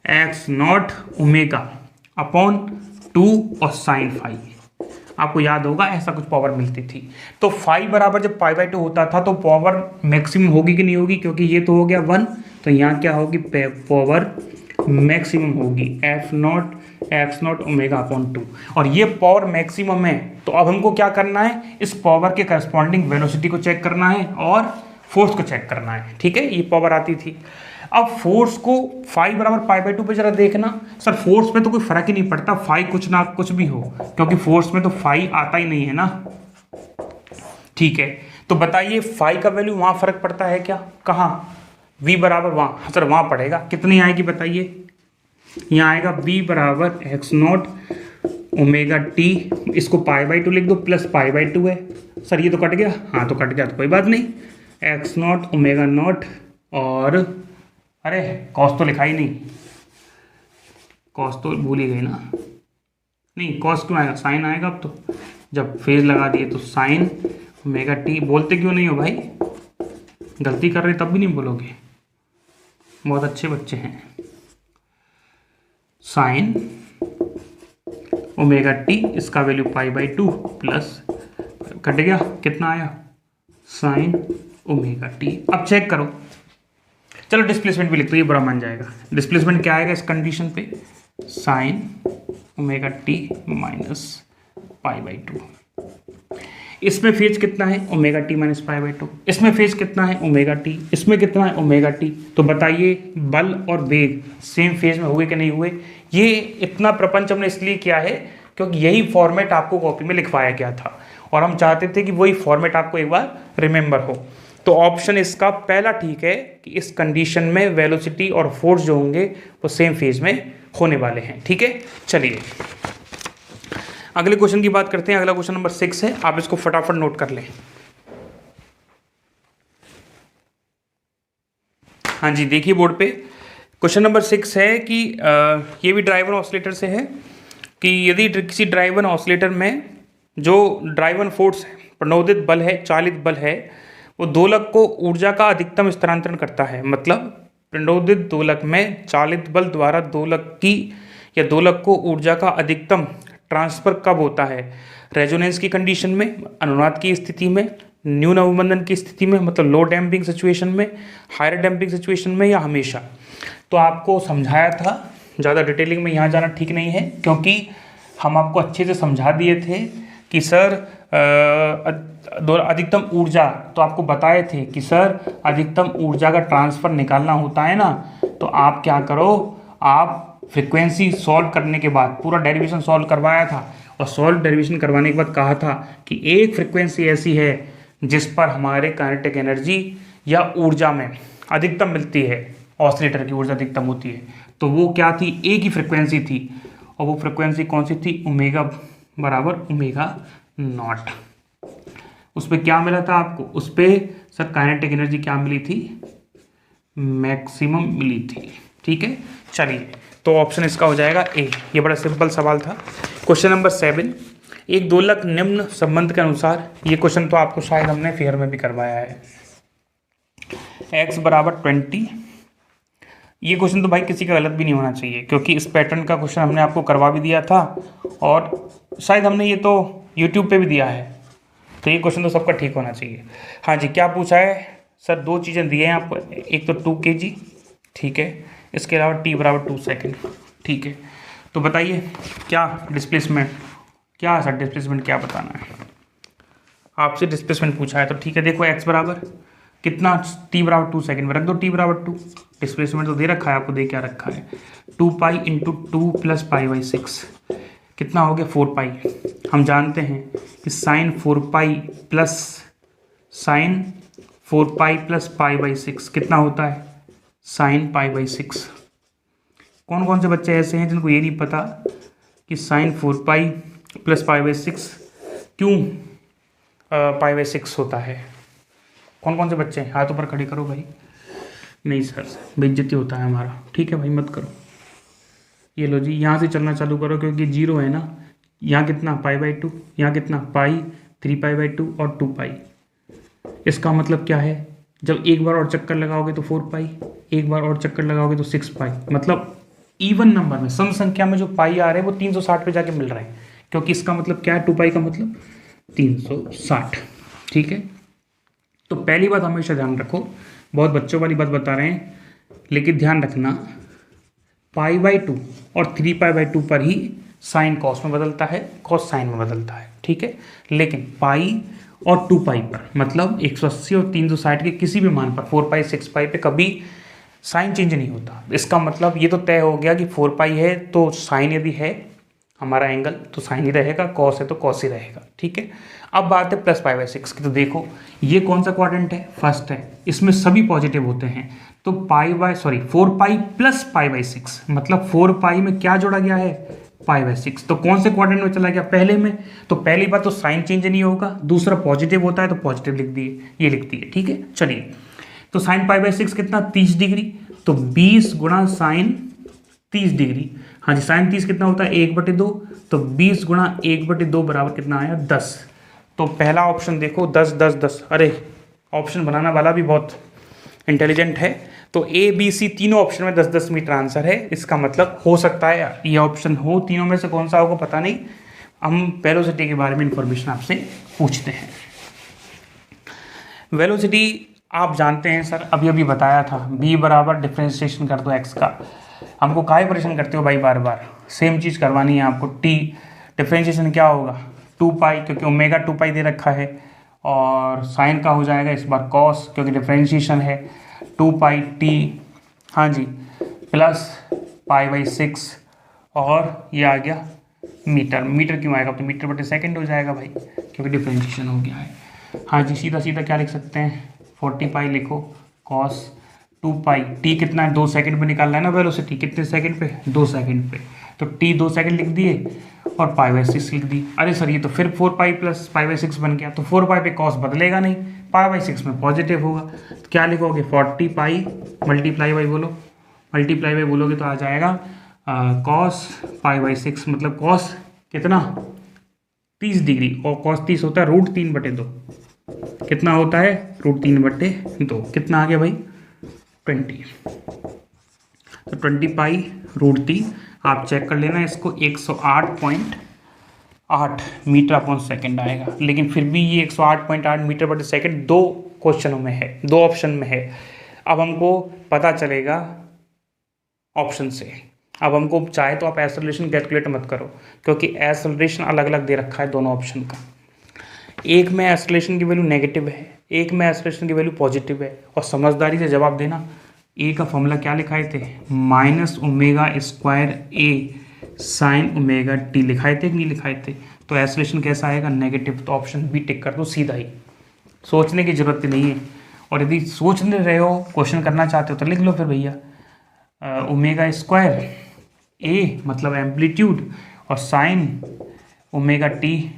x0 ω/2 और साइन फाई। आपको याद होगा ऐसा कुछ पावर मिलती थी। तो फाई बराबर जब π/2 होता था तो पावर मैक्सिमम होगी कि नहीं होगी, क्योंकि ये तो हो गया 1, तो यहाँ क्या होगी, पावर मैक्सिमम होगी F0 x0 ω/2। और ये पावर मैक्सिमम है, तो अब हमको क्या करना है, इस पावर के करस्पॉन्डिंग वेलोसिटी को चेक करना है और फोर्स को चेक करना है, ठीक है। ये पावर आती थी। अब फोर्स को फाई बराबर π/2 पे जरा देखना। सर फोर्स में तो कोई फर्क ही नहीं पड़ता, फाई कुछ ना कुछ भी हो, क्योंकि फोर्स में तो फाई आता ही नहीं है ना, ठीक है। तो बताइए फाई का वैल्यू वहां फर्क पड़ता है क्या? कहाँ? v बराबर वहां, सर वहां पड़ेगा। कितनी आएगी बताइए? यहाँ आएगा v बराबर x0 ωt, इसको π/2 लिख दो, प्लस π/2 है। सर ये तो कट गया, हाँ तो कट गया तो कोई बात नहीं, x0 ω0 और अरे कॉस तो लिखा ही नहीं, कॉस तो भूल ही गई ना, नहीं कॉस क्यों आएगा, साइन आएगा अब तो, जब फेज लगा दिए तो साइन ओमेगा टी। बोलते क्यों नहीं हो भाई? गलती कर रहे तब भी नहीं बोलोगे, बहुत अच्छे बच्चे हैं। साइन ओमेगा टी, इसका वैल्यू π/2 प्लस, कट गया, कितना आया? Sign omega t. अब चेक करो, चलो डिस्प्लेसमेंट भी लिख दो, ये बुरा मान जाएगा। डिस्प्लेसमेंट क्या आएगा इस कंडीशन पे? Sine omega t minus π/2। इसमें फेज कितना है? Omega t minus π/2। इसमें फेज कितना है? Omega t. इसमें कितना है? Omega t. तो बताइए बल और वेग सेम फेज में हुए कि नहीं हुए? ये इतना प्रपंच हमने इसलिए किया है क्योंकि यही फॉर्मेट आपको कॉपी में लिखवाया गया था और हम चाहते थे कि वही फॉर्मेट आपको एक बार रिमेंबर हो। तो ऑप्शन इसका पहला ठीक है कि इस कंडीशन में वेलोसिटी और फोर्स जो होंगे वो सेम फेज में होने वाले हैं। ठीक है, चलिए अगले क्वेश्चन की बात करते हैं। अगला क्वेश्चन नंबर 6 है, आप इसको फटाफट नोट कर लें। हाँ जी, देखिए बोर्ड पे क्वेश्चन नंबर 6 है कि ये भी ड्राइवन ऑसिलेटर से है कि यदि किसी ड्राइवन ऑसिलेटर में जो ड्राइवन फोर्स है, प्रणोदित बल है, चालित बल है, वो दोलक को ऊर्जा का अधिकतम स्थानांतरण करता है। मतलब प्रणोदित दोलक में चालित बल द्वारा दोलक की या दोलक को ऊर्जा का अधिकतम ट्रांसफर कब होता है? रेजोनेंस की कंडीशन में, अनुनाद की स्थिति में, न्यून अवमंदन की स्थिति में, मतलब लो डैम्पिंग सिचुएशन में, हायर डैम्पिंग सिचुएशन में, या हमेशा। तो आपको समझाया था, ज़्यादा डिटेलिंग में यहाँ जाना ठीक नहीं है क्योंकि हम आपको अच्छे से समझा दिए थे कि सर अधिकतम ऊर्जा, तो आपको बताए थे कि सर अधिकतम ऊर्जा का ट्रांसफ़र निकालना होता है ना, तो आप क्या करो, आप फ्रीक्वेंसी सॉल्व करने के बाद पूरा डेरिवेशन सॉल्व करवाया था और सॉल्व डेरिवेशन करवाने के बाद कहा था कि एक फ्रीक्वेंसी ऐसी है जिस पर हमारे काइनेटिक एनर्जी या ऊर्जा में अधिकतम मिलती है, ऑसिलेटर की ऊर्जा अधिकतम होती है। तो वो क्या थी? एक ही फ्रीक्वेंसी थी और वो फ्रीक्वेंसी कौन सी थी? ओमेगा बराबर ओमेगा नॉट। उस पर क्या मिला था आपको? उस पर सर काइनेटिक एनर्जी क्या मिली थी? मैक्सिमम मिली थी। ठीक है, चलिए तो ऑप्शन इसका हो जाएगा ए। ये बड़ा सिंपल सवाल था। क्वेश्चन नंबर 7, एक दोलक निम्न संबंध के अनुसार, ये क्वेश्चन तो आपको शायद हमने फेयर में भी करवाया है, x बराबर 20। ये क्वेश्चन तो भाई किसी का गलत भी नहीं होना चाहिए क्योंकि इस पैटर्न का क्वेश्चन हमने आपको करवा भी दिया था और शायद हमने ये तो यूट्यूब पे भी दिया है, तो ये क्वेश्चन तो सबका ठीक होना चाहिए। हाँ जी, क्या पूछा है सर? दो चीज़ें दी हैं आपको, एक तो 2 kg, ठीक है, इसके अलावा t बराबर 2 सेकेंड, ठीक है। तो बताइए क्या डिस्प्लेसमेंट, क्या सर डिस्प्लेसमेंट क्या बताना है आपसे? डिस्प्लेसमेंट पूछा है तो ठीक है, देखो x बराबर कितना, t बराबर 2 सेकेंड में रख दो, t बराबर 2। डिस्प्लेसमेंट तो दे रखा है आपको, दे क्या रखा है? 2 पाई इंटू 2 प्लस π/6 कितना हो गया? 4 पाई। हम जानते हैं कि साइन 4 पाई प्लस π/6 कितना होता है? साइन π/6। कौन कौन से बच्चे ऐसे हैं जिनको ये नहीं पता कि साइन 4 पाई प्लस π/6 क्यों π/6 होता है? कौन कौन से बच्चे हैं? हाथ ऊपर खड़े करो भाई। नहीं सर, बेइज्जती होता है हमारा। ठीक है भाई, मत करो। ये लो जी, यहाँ से चलना चालू करो क्योंकि 0 है ना। यहाँ कितना? π/2, यहाँ कितना? पाई, 3π/2 और 2 पाई। इसका मतलब क्या है? जब एक बार और चक्कर लगाओगे तो 4 पाई, एक बार और चक्कर लगाओगे तो 6 पाई। मतलब इवन नंबर में, सम संख्या में जो पाई आ रहे हैं वो 360 पे जाके मिल रहे हैं क्योंकि इसका मतलब क्या है? 2 पाई का मतलब 360। ठीक है, तो पहली बात हमेशा ध्यान रखो, बहुत बच्चों वाली बात बता रहे हैं लेकिन ध्यान रखना, π/2 और 3π/2 पर ही साइन कॉस में बदलता है, कॉस साइन में बदलता है। ठीक है, लेकिन पाई और 2 पाई पर, मतलब 180 और 360 के किसी भी मान पर, 4 पाई 6 पाई पे कभी साइन चेंज नहीं होता। इसका मतलब ये तो तय हो गया कि 4 पाई है तो साइन यदि है हमारा एंगल तो साइन ही रहेगा, कॉस है तो कॉस ही रहेगा। ठीक है, अब बात है प्लस π/6 की। तो देखो ये कौन सा क्वाड्रेंट है? फर्स्ट है, इसमें सभी पॉजिटिव होते हैं। तो 4 पाई प्लस π/6 मतलब 4 पाई में क्या जोड़ा गया है? π/6। तो कौन से क्वाड्रेंट में चला गया? पहले में। तो पहली बात तो साइन चेंज नहीं होगा, दूसरा पॉजिटिव होता है तो पॉजिटिव लिख दिए, ये लिख दिए। ठीक है, चलिए तो साइन π/6 कितना? 30 डिग्री। तो 20 गुणा साइन 30 डिग्री, हाँ जी, साइन 30 कितना होता है 1/2, तो 20 गुणा 1/2 बराबर कितना आया 10। तो पहला ऑप्शन देखो 10 10 10, अरे ऑप्शन बनाने वाला भी बहुत इंटेलिजेंट है। तो ए बी सी तीनों ऑप्शन में 10 10 मीटर आंसर है। इसका मतलब हो सकता है ये ऑप्शन हो, तीनों में से कौन सा होगा पता नहीं। हम वेलोसिटी के बारे में इंफॉर्मेशन आपसे पूछते हैं। वेलोसिटी आप जानते हैं सर, अभी अभी बताया था, b बराबर डिफ्रेंशिएशन कर दो x का। हमको काहे परेशान करते हो भाई, बार बार सेम चीज़ करवानी है आपको। t डिफ्रेंशिएशन क्या होगा 2 पाई, क्योंकि ओमेगा 2 पाई दे रखा है, और साइन का हो जाएगा इस बार कॉस, क्योंकि डिफ्रेंशिएशन है 2 पाई t, हाँ जी, प्लस π/6, और ये आ गया मीटर। मीटर क्यों आएगा, तो मीटर बटे सेकंड हो जाएगा भाई, क्योंकि डिफ्रेंशिएशन हो गया है। हाँ जी, सीधा सीधा क्या लिख सकते हैं 40 पाई लिखो कॉस 2 पाई। टी कितना है 2 सेकंड पे निकालना है ना वेलोसिटी, कितने सेकंड पे 2 सेकंड पे, तो टी 2 सेकंड लिख दिए और π/6 लिख दी। अरे सर ये तो फिर 4 पाई प्लस π/6 बन गया, तो 4 पाई पे कॉस बदलेगा नहीं, π/6 में पॉजिटिव होगा। तो क्या लिखोगे 40 पाई मल्टीप्लाई बाई बोलो, मल्टीप्लाई बाई बोलोगे तो आ जाएगा कॉस π/6, मतलब कॉस कितना 30 डिग्री, और कॉस 30 होता है √3/2, कितना होता है √3/2, कितना आ गया भाई 20। तो 20 पाई √3, आप चेक कर लेना इसको, 108.8 मीटर अपॉन सेकंड आएगा। लेकिन फिर भी ये 108.8 मीटर बटे सेकंड दो क्वेश्चनों में है, दो ऑप्शन में है। अब हमको पता चलेगा ऑप्शन से। अब हमको चाहे तो आप एक्सेलरेशन कैलकुलेट मत करो, क्योंकि एक्सेलरेशन अलग अलग दे रखा है दोनों ऑप्शन का। एक में एक्सेलरेशन की वैल्यू नेगेटिव है, एक में एक्सेलरेशन की वैल्यू पॉजिटिव है। और समझदारी से जवाब देना। ए का फॉर्मूला क्या लिखाए थे, -ω² A sin ω t लिखाए थे कि नहीं लिखाए थे। तो एक्सेलरेशन कैसा आएगा नेगेटिव, तो ऑप्शन बी टिक कर दो सीधा ही, सोचने की जरूरत नहीं है। और यदि सोच नहीं रहे हो, क्वेश्चन करना चाहते हो, तो लिख लो फिर भैया ω² A मतलब एम्पलीट्यूड, और साइन ω t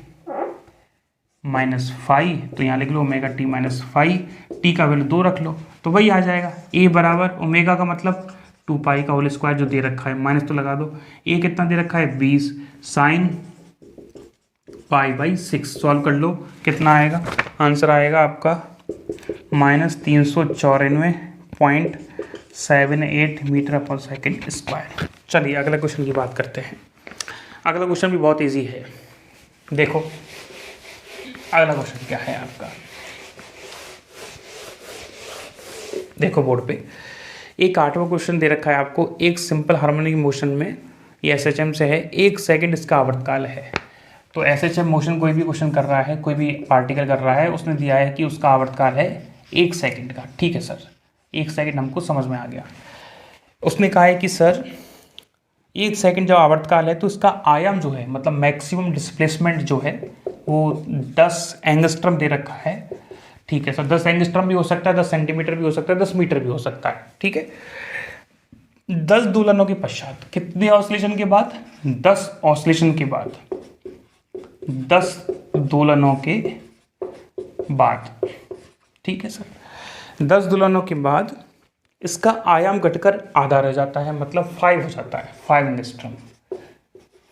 -φ, तो यहाँ लिख लो ω t -φ, t का वैल्यू 2 रख लो, तो वही आ जाएगा। a बराबर ओमेगा का मतलब 2 पाई का होल स्क्वायर जो दे रखा है, माइनस तो लगा दो। a कितना दे रखा है 20, साइन π/6, सॉल्व कर लो, कितना आएगा आंसर आएगा आपका -394.78 मीटर अपॉन सेकेंड स्क्वायर। चलिए अगला क्वेश्चन की बात करते हैं। अगला क्वेश्चन भी बहुत इजी है। देखो अगला क्वेश्चन क्या है आपका, देखो बोर्ड पे एक 8वां क्वेश्चन दे रखा है आपको। एक सिंपल हार्मोनिक मोशन में, ये SHM से है, 1 सेकंड इसका आवर्तकाल है। तो SHM मोशन कोई भी क्वेश्चन कर रहा है, कोई भी पार्टिकल कर रहा है, उसने दिया है कि उसका आवर्तकाल है 1 सेकंड का। ठीक है सर, 1 सेकंड हमको समझ में आ गया। उसने कहा है कि सर 1 सेकंड जब आवर्तकाल है तो इसका आयाम जो है, मतलब मैक्सिमम डिस्प्लेसमेंट जो है वो 10 एंगस्ट्रम दे रखा है। ठीक है सर, 10 एंगस्ट्रम भी हो सकता है, 10 सेंटीमीटर भी हो सकता है, 10 मीटर भी हो सकता है। ठीक है, 10 दोलनों के पश्चात, कितने ऑसिलेशन के बाद 10 ऑसिलेशन के बाद, 10 दोलनों के बाद, ठीक है सर, 10 दोलनों के बाद इसका आयाम घटकर आधा रह जाता है, मतलब 5 हो जाता है, 5 एंगस्ट्रम,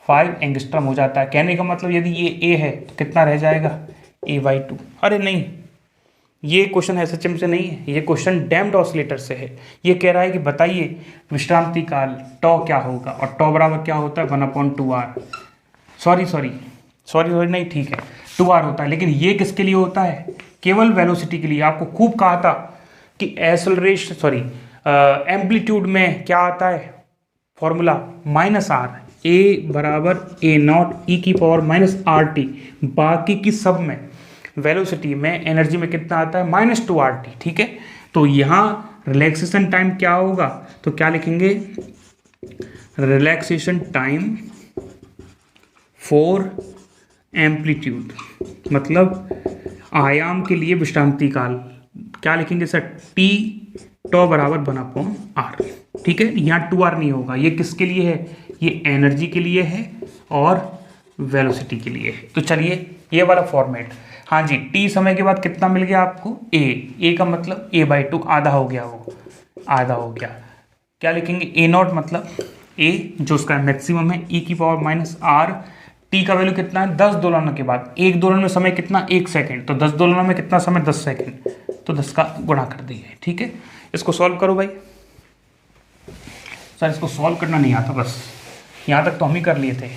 5 एंगस्ट्रम हो जाता है। कहने का मतलब यदि ये a है तो कितना रह जाएगा a/2। अरे नहीं, ये क्वेश्चन SHM से नहीं है, ये क्वेश्चन डैम्प्ड ऑसिलेटर से है। ये कह रहा है कि बताइए विश्रांति काल टॉ क्या होगा, और टॉ बराबर क्या होता है 1/2r। सॉरी नहीं, ठीक है 2r होता है, लेकिन ये किसके लिए होता है, केवल वेलोसिटी के लिए। आपको खूब कहा था कि एक्सेलरेशन एम्पलीट्यूड में क्या आता है फॉर्मूला -r, a बराबर a0 e⁻⁻RT। बाकी की सब में वेलोसिटी में एनर्जी में कितना आता है -2RT। ठीक है, तो यहाँ रिलैक्सेशन टाइम क्या होगा, तो क्या लिखेंगे रिलैक्सेशन टाइम फॉर एम्पलीट्यूड, मतलब आयाम के लिए विश्रांति काल, क्या लिखेंगे सर t टॉ बराबर 1/r। ठीक है, यहाँ 2r नहीं होगा, ये किसके लिए है, ये एनर्जी के लिए है और वेलोसिटी के लिए है। तो चलिए ये वाला फॉर्मेट, हाँ जी, t समय के बाद कितना मिल गया आपको a का मतलब a/2, आधा हो गया, वो आधा हो गया। क्या लिखेंगे a0 मतलब ए जो उसका मैक्सिमम है ई की पावर माइनस आर, टी का वैल्यू कितना है 10 दोलनों के बाद, एक दोलन में समय कितना 1 सेकेंड, तो 10 दोलनों में कितना समय 10 सेकेंड, तो 10 का गुणा कर दिए। ठीक है, इसको सॉल्व करो भाई। सर इसको सॉल्व करना नहीं आता, बस यहाँ तक तो हम ही कर लिए थे।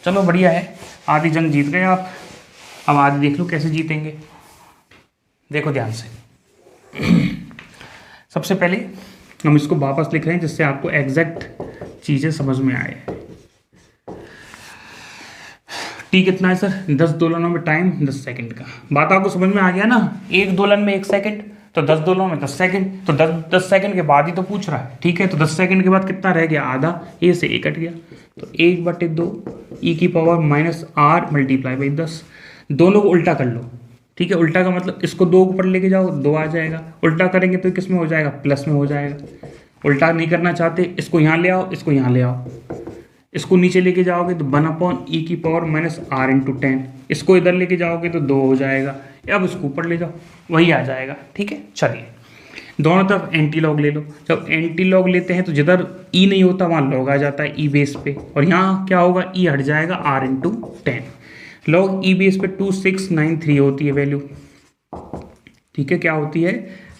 चलो बढ़िया है, आधी जंग जीत गए आप। अब आधी देख लो कैसे जीतेंगे, देखो ध्यान से। सबसे पहले हम इसको वापस लिख रहे हैं जिससे आपको एग्जैक्ट चीज़ें समझ में आए। टी कितना है सर 10 दोलनों में टाइम 10 सेकंड का, बात आपको समझ में आ गया ना। एक दोलन में 1 सेकंड, तो 10 दोलनों में 10 सेकंड, तो 10 सेकंड के बाद ही तो पूछ रहा है। ठीक है, तो 10 सेकंड के बाद कितना रह गया, आधा, ए से ए कट गया, तो 1/2 ई की power minus r multiply by 10। दोनों को उल्टा कर लो। ठीक है, उल्टा का मतलब इसको 2 ऊपर लेके जाओ, 2 आ जाएगा। उल्टा करेंगे तो किस में हो जाएगा, प्लस में हो जाएगा। उल्टा नहीं करना चाहते, इसको यहाँ ले आओ, इसको यहाँ ले आओ, इसको नीचे लेके जाओगे तो 1/e की पावर माइनस आर इंटू 10, इसको इधर लेके जाओगे तो 2 हो जाएगा। अब इसको ऊपर ले जाओ, वही आ जाएगा। ठीक है, चलिए दोनों तरफ एंटी लॉग ले लो। जब एंटी लॉग लेते हैं तो जिधर ई नहीं होता वहाँ लॉग आ जाता है ई बेस पे, और यहाँ क्या होगा, ई हट जाएगा r into 10। Log e base पे 2693 होती है वैल्यू। ठीक है, क्या होती है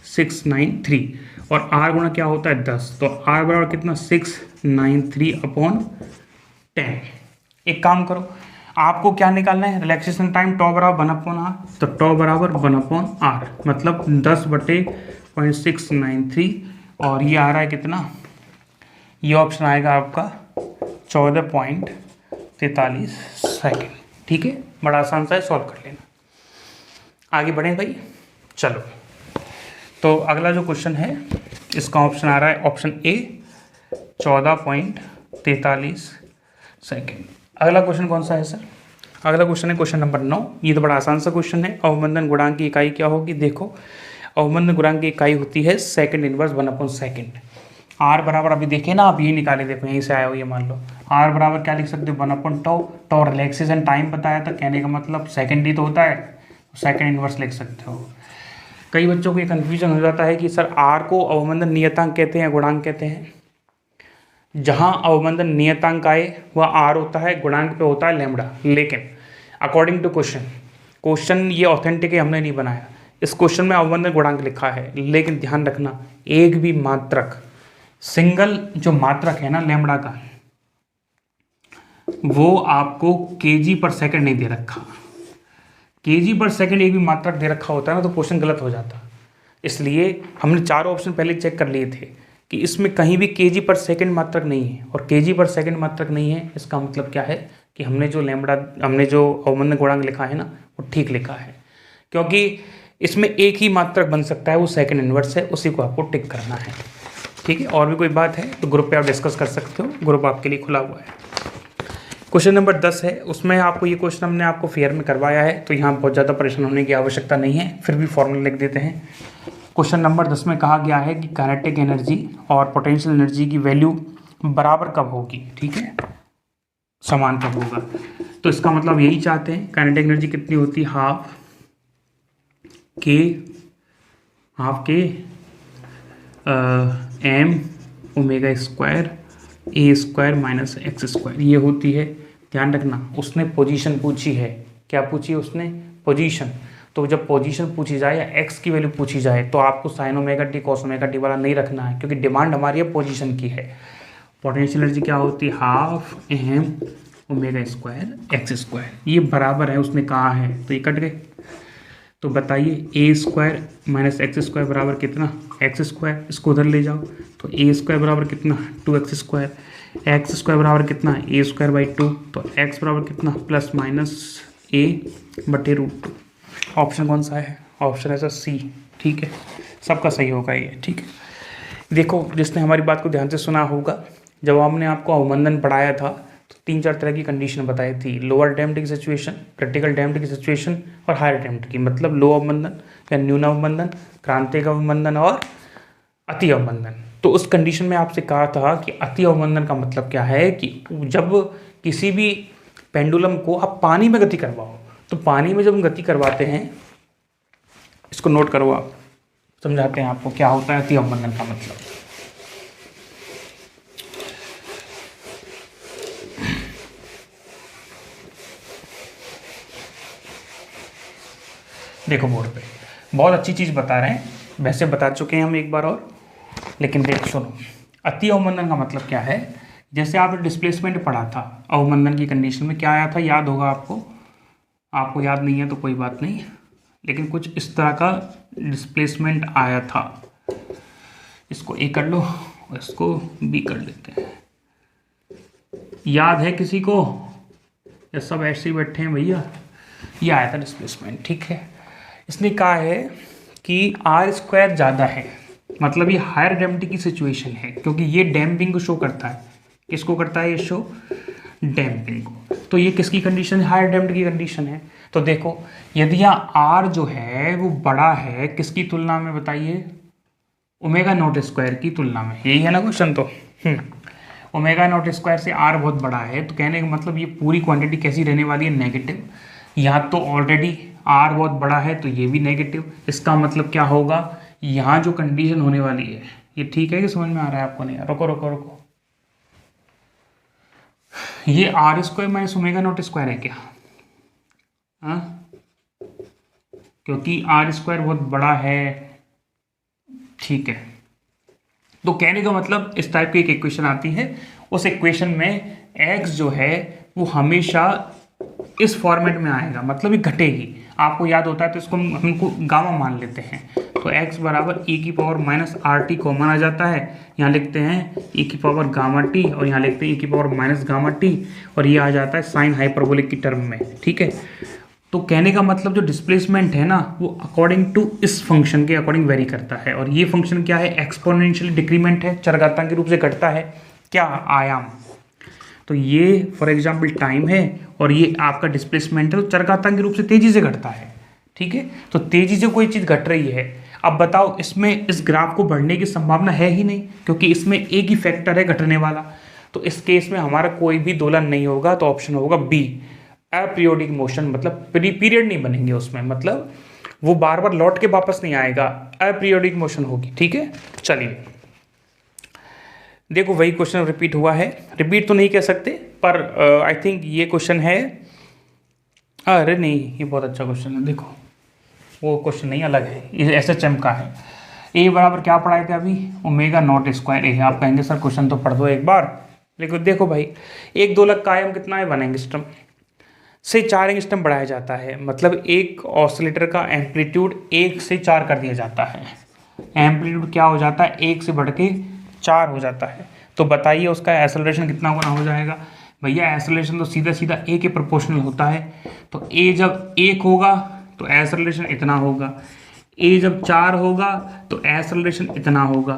693, और आर गुणा क्या होता है 10, तो आर बराबर कितना 693/10। एक काम करो, आपको क्या निकालना है, रिलैक्सेशन टाइम टॉ बराबर 1/r, तो टॉ बराबर 1/r मतलब 10/693, और ये आ रहा है कितना, ये ऑप्शन आएगा आपका 14.43 सेकेंड। ठीक है, बड़ा आसान सा है, सॉल्व कर लेना। आगे बढ़ें भाई, चलो। तो अगला जो क्वेश्चन है इसका ऑप्शन आ रहा है ऑप्शन ए 14.43 सेकेंड। अगला क्वेश्चन कौन सा है सर, अगला क्वेश्चन है क्वेश्चन नंबर 9। ये तो बड़ा आसान सा क्वेश्चन है। अवमंदन गुणांक की इकाई क्या होगी, देखो अवमंदन गुणांक की इकाई होती है सेकंड इनवर्स 1/सेकेंड। आर बराबर अभी देखे ना आप, ये निकाले, देखो यहीं से आया हो ये, मान लो आर बराबर क्या लिख सकते हो 1/टॉ। टॉ रिलैक्सेशन टाइम बताया था, कहने का मतलब सेकेंड ही तो होता है, सेकंड इनवर्स लिख सकते हो। कई बच्चों को ये कन्फ्यूजन हो जाता है कि सर आर को अवमंदन नियतांक कहते हैं गुणांक कहते हैं। जहां अवमंदन नियतांक आए वह आर होता है, गुणांक पे होता है लैम्बडा। लेकिन अकॉर्डिंग टू क्वेश्चन ये ऑथेंटिक है, हमने नहीं बनाया। इस क्वेश्चन में अवमंदन गुणांक लिखा है, लेकिन ध्यान रखना एक भी मात्रक, सिंगल जो मात्रक है ना लैम्बडा का, वो आपको kg/सेकंड नहीं दे रखा। kg/सेकंड एक भी मात्रक दे रखा होता है ना तो क्वेश्चन गलत हो जाता। इसलिए हमने चारों ऑप्शन पहले चेक कर लिए थे कि इसमें कहीं भी kg/सेकंड मात्रक नहीं है, और kg/सेकंड मात्रक नहीं है इसका मतलब क्या है कि हमने जो अवमंदन गुणांक लिखा है ना वो ठीक लिखा है, क्योंकि इसमें एक ही मात्रक बन सकता है, वो सेकंड इनवर्स है, उसी को आपको टिक करना है। ठीक है, और भी कोई बात है तो ग्रुप पे आप डिस्कस कर सकते हो, ग्रुप आपके लिए खुला हुआ है। क्वेश्चन नंबर 10 है, उसमें आपको ये क्वेश्चन हमने आपको फेयर में करवाया है, तो यहाँ बहुत ज़्यादा परेशान होने की आवश्यकता नहीं है, फिर भी फॉर्मूला लिख देते हैं। क्वेश्चन नंबर 10 में कहा गया है कि काइनेटिक एनर्जी और पोटेंशियल एनर्जी की वैल्यू बराबर कब होगी। ठीक है, समान कब होगा, तो इसका मतलब यही चाहते हैं। काइनेटिक एनर्जी कितनी होती है, हाफ के m omega square a² minus x², ये होती है। ध्यान रखना उसने पोजीशन पूछी है, क्या पूछी है उसने, पोजीशन। तो जब पोजीशन पूछी जाए या x की वैल्यू पूछी जाए तो आपको sin ω t cos ω t वाला नहीं रखना है, क्योंकि डिमांड हमारी है पोजीशन की है। पोटेंशियल एनर्जी क्या होती है, half m omega square x², ये बराबर है उसने कहा है, तो ये कट गए। तो बताइए a² माइनस x² बराबर कितना, x², इसको उधर ले जाओ तो a² बराबर कितना 2x², x² बराबर कितना a²/2, तो x बराबर कितना प्लस माइनस a/√2। ऑप्शन कौन सा है, ऑप्शन है सर सी। ठीक है, सबका सही होगा ये। ठीक है, देखो जिसने हमारी बात को ध्यान से सुना होगा, जब हमने आपको अवमंदन पढ़ाया था तो 3-4 तरह की कंडीशन बताई थी, लोअर डैम्प्ड की सिचुएशन, क्रिटिकल डैम्प्ड की सिचुएशन और हायर डैम्प्ड की, मतलब लो अवमंदन या न्यून अवमंदन, क्रांतिक अवमंदन और अति अवमंदन। तो उस कंडीशन में आपसे कहा था कि अति अवमंदन का मतलब क्या है कि जब किसी भी पेंडुलम को आप पानी में गति करवाओ, तो पानी में जब हम गति करवाते हैं, इसको नोट करो आप, समझाते हैं आपको क्या होता है अति अवमंदन का मतलब। देखो बोर्ड पे बहुत अच्छी चीज़ बता रहे हैं, वैसे बता चुके हैं हम एक बार और, लेकिन देख सुनो। अति अवमंदन का मतलब क्या है? जैसे आपने डिस्प्लेसमेंट पढ़ा था, अवमंदन की कंडीशन में क्या आया था, याद होगा आपको याद नहीं है तो कोई बात नहीं, लेकिन कुछ इस तरह का डिस्प्लेसमेंट आया था। इसको ए कर लो, इसको बी कर लेते हैं। याद है किसी को? ये सब ऐसे ही बैठे हैं भैया। ये आया था डिस्प्लेसमेंट, ठीक है। इसने कहा है कि आर स्क्वायर ज़्यादा है, मतलब ये हायर डेम्पिंग की सिचुएशन है, क्योंकि ये डैम्पिंग को शो करता है। किसको करता है ये शो? डैम्पिंग को। तो ये किसकी कंडीशन है? हायर डैम्प्ड की कंडीशन है। तो देखो, यदि यहाँ आर जो है वो बड़ा है किसकी तुलना में, बताइए? ओमेगा नॉट स्क्वायर की तुलना में। यही है ना क्वेश्चन? तो ओमेगा नॉट स्क्वायर से आर बहुत बड़ा है, तो कहने का मतलब ये पूरी क्वांटिटी कैसी रहने वाली है? नेगेटिव। यहाँ तो ऑलरेडी आर बहुत बड़ा है तो ये भी नेगेटिव। इसका मतलब क्या होगा? यहाँ जो कंडीशन होने वाली है, ये ठीक है कि समझ में आ रहा है आपको? नहीं, रुको रुको रुको, ये r square minus omega not square है क्या? हाँ, क्योंकि आर स्क्वायर बहुत बड़ा है, ठीक है। तो कहने का मतलब इस टाइप की एक इक्वेशन आती है, उस इक्वेशन में x जो है वो हमेशा इस फॉर्मेट में आएगा, मतलब ये घटेगी। आपको याद होता है तो इसको हमको गामा मान लेते हैं। तो x बराबर e की power minus r t common आ जाता है, यहाँ लिखते हैं e की पावर गामा टी, और यहाँ लिखते हैं e की पावर माइनस गामा टी, और ये आ जाता है साइन हाइपरबोलिक की टर्म में, ठीक है। तो कहने का मतलब जो डिस्प्लेसमेंट है ना, वो अकॉर्डिंग टू इस फंक्शन के अकॉर्डिंग वेरी करता है। और ये फंक्शन क्या है? एक्सपोनेंशियल डिक्रीमेंट है, चरघातांक के रूप से घटता है। क्या? आयाम। तो ये फॉर एग्जाम्पल टाइम है और ये आपका डिस्प्लेसमेंट है, तो चरघातांक के रूप से तेजी से घटता है, ठीक है। तो तेजी से कोई चीज़ घट रही है, अब बताओ इसमें इस ग्राफ को बढ़ने की संभावना है ही नहीं, क्योंकि इसमें एक ही फैक्टर है घटने वाला। तो इस केस में हमारा कोई भी दोलन नहीं होगा, तो ऑप्शन होगा बी, अपीरियोडिक मोशन। मतलब पीरियड नहीं बनेंगे उसमें, मतलब वो बार बार लौट के वापस नहीं आएगा, अपीरियोडिक मोशन होगी, ठीक है। चलिए देखो, वही क्वेश्चन रिपीट हुआ है, रिपीट तो नहीं कह सकते पर आई थिंक ये क्वेश्चन है, अरे नहीं ये बहुत अच्छा क्वेश्चन है। देखो वो क्वेश्चन नहीं, अलग है, ये SHM का है। ए बराबर क्या पढ़ाए थे अभी? ओमेगा नॉट स्क्वायर ए है। आप कहेंगे सर क्वेश्चन तो पढ़ दो एक बार, लेकिन देखो भाई, एक दोलक का आयाम कितना है? 1 एंगस्ट्रम से 4 एंगस्ट्रम बढ़ाया जाता है, मतलब एक ऑसिलेटर का एम्पलीट्यूड 1 से 4 कर दिया जाता है। एम्पलीट्यूड क्या हो जाता है? 1 से बढ़ के 4 हो जाता है। तो बताइए उसका एक्सेलरेशन कितना गुना हो जाएगा? भैया एक्सेलरेशन तो सीधा सीधा ए के प्रोपोर्शनल होता है। तो ए जब 1 होगा तो एक्सेलरेशन इतना होगा, ए जब 4 होगा तो एक्सेलरेशन इतना होगा।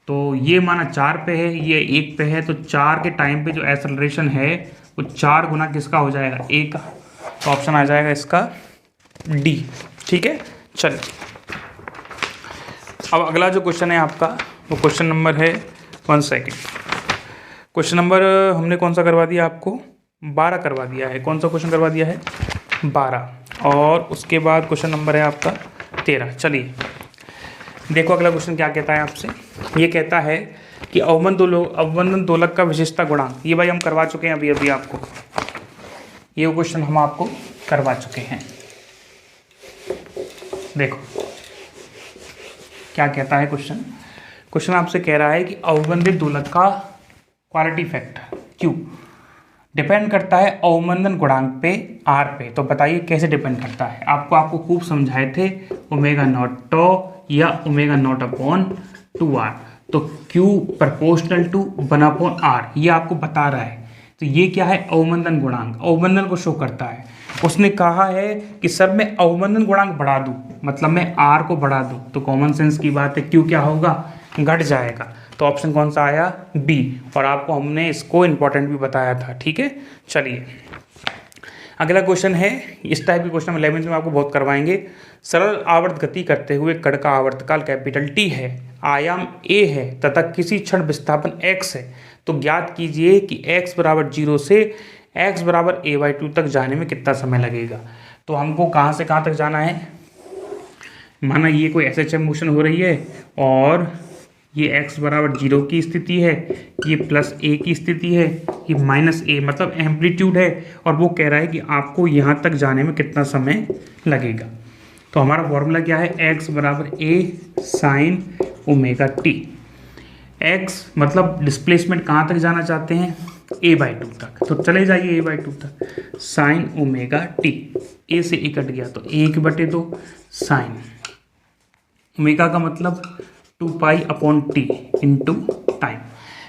तो ये माना 4 पे है, ये 1 पे है, तो 4 के टाइम पे जो एक्सेलरेशन है वो 4 गुना किसका हो जाएगा? ए का। तो ऑप्शन आ जाएगा इसका डी, ठीक है। चलिए अब अगला जो क्वेश्चन है आपका, वो क्वेश्चन नंबर है 1 सेकेंड। क्वेश्चन नंबर हमने कौन सा करवा दिया आपको? 12 करवा दिया है। कौन सा क्वेश्चन करवा दिया है? 12। और उसके बाद क्वेश्चन नंबर है आपका 13। चलिए देखो अगला क्वेश्चन क्या कहता है आपसे। ये कहता है कि अवमंदन दोलक का विशेषता गुणांक, ये भाई हम करवा चुके हैं अभी अभी आपको, ये क्वेश्चन हम आपको करवा चुके हैं। देखो क्या कहता है क्वेश्चन। क्वेश्चन आपसे कह रहा है कि अवमंदित दोलक का क्वालिटी फैक्टर क्यू डिपेंड करता है अवमंदन गुणांक पे आर पे। तो बताइए कैसे डिपेंड करता है? आपको खूब समझाए थे, ओमेगा नॉट टो या ओमेगा नॉट अपॉन 2r। तो Q प्रपोर्शनल टू 1/r, ये आपको बता रहा है। तो ये क्या है? अवमंदन गुणांक, अवमंदन को शो करता है। उसने कहा है कि सर मैं अवमंदन गुणांक बढ़ा दूं, मतलब मैं r को बढ़ा दूं, तो कॉमन सेंस की बात है Q क्या होगा? घट जाएगा। तो ऑप्शन कौन सा आया? बी। और आपको हमने इसको इंपॉर्टेंट भी बताया था, ठीक है। चलिए अगला क्वेश्चन है, इस टाइप के क्वेश्चन 11th में आपको बहुत करवाएंगे। सरल आवर्त गति करते हुए कण का आवर्तकाल कैपिटल T है, आयाम A है तथा किसी क्षण विस्थापन x है, तो ज्ञात कीजिए कि x बराबर 0 से x बराबर a/2 तक जाने में कितना समय लगेगा। तो हमको कहाँ से कहाँ तक जाना है? माना ये कोई SHM मोशन हो रही है और ये x बराबर 0 की स्थिति है, ये प्लस a की स्थिति है, ये माइनस a, मतलब एम्पलीट्यूड है, और वो कह रहा है कि आपको यहाँ तक जाने में कितना समय लगेगा। तो हमारा फॉर्मूला क्या है, x बराबर a sign omega T. x मतलब डिस्प्लेसमेंट कहाँ तक जाना चाहते हैं, a/2 तक, तो चले जाइए a/2 तक। साइन ओमेगा टी, a से a कट गया तो 1/2 साइन ओमेगा का मतलब 2π/t इंटू टाइम।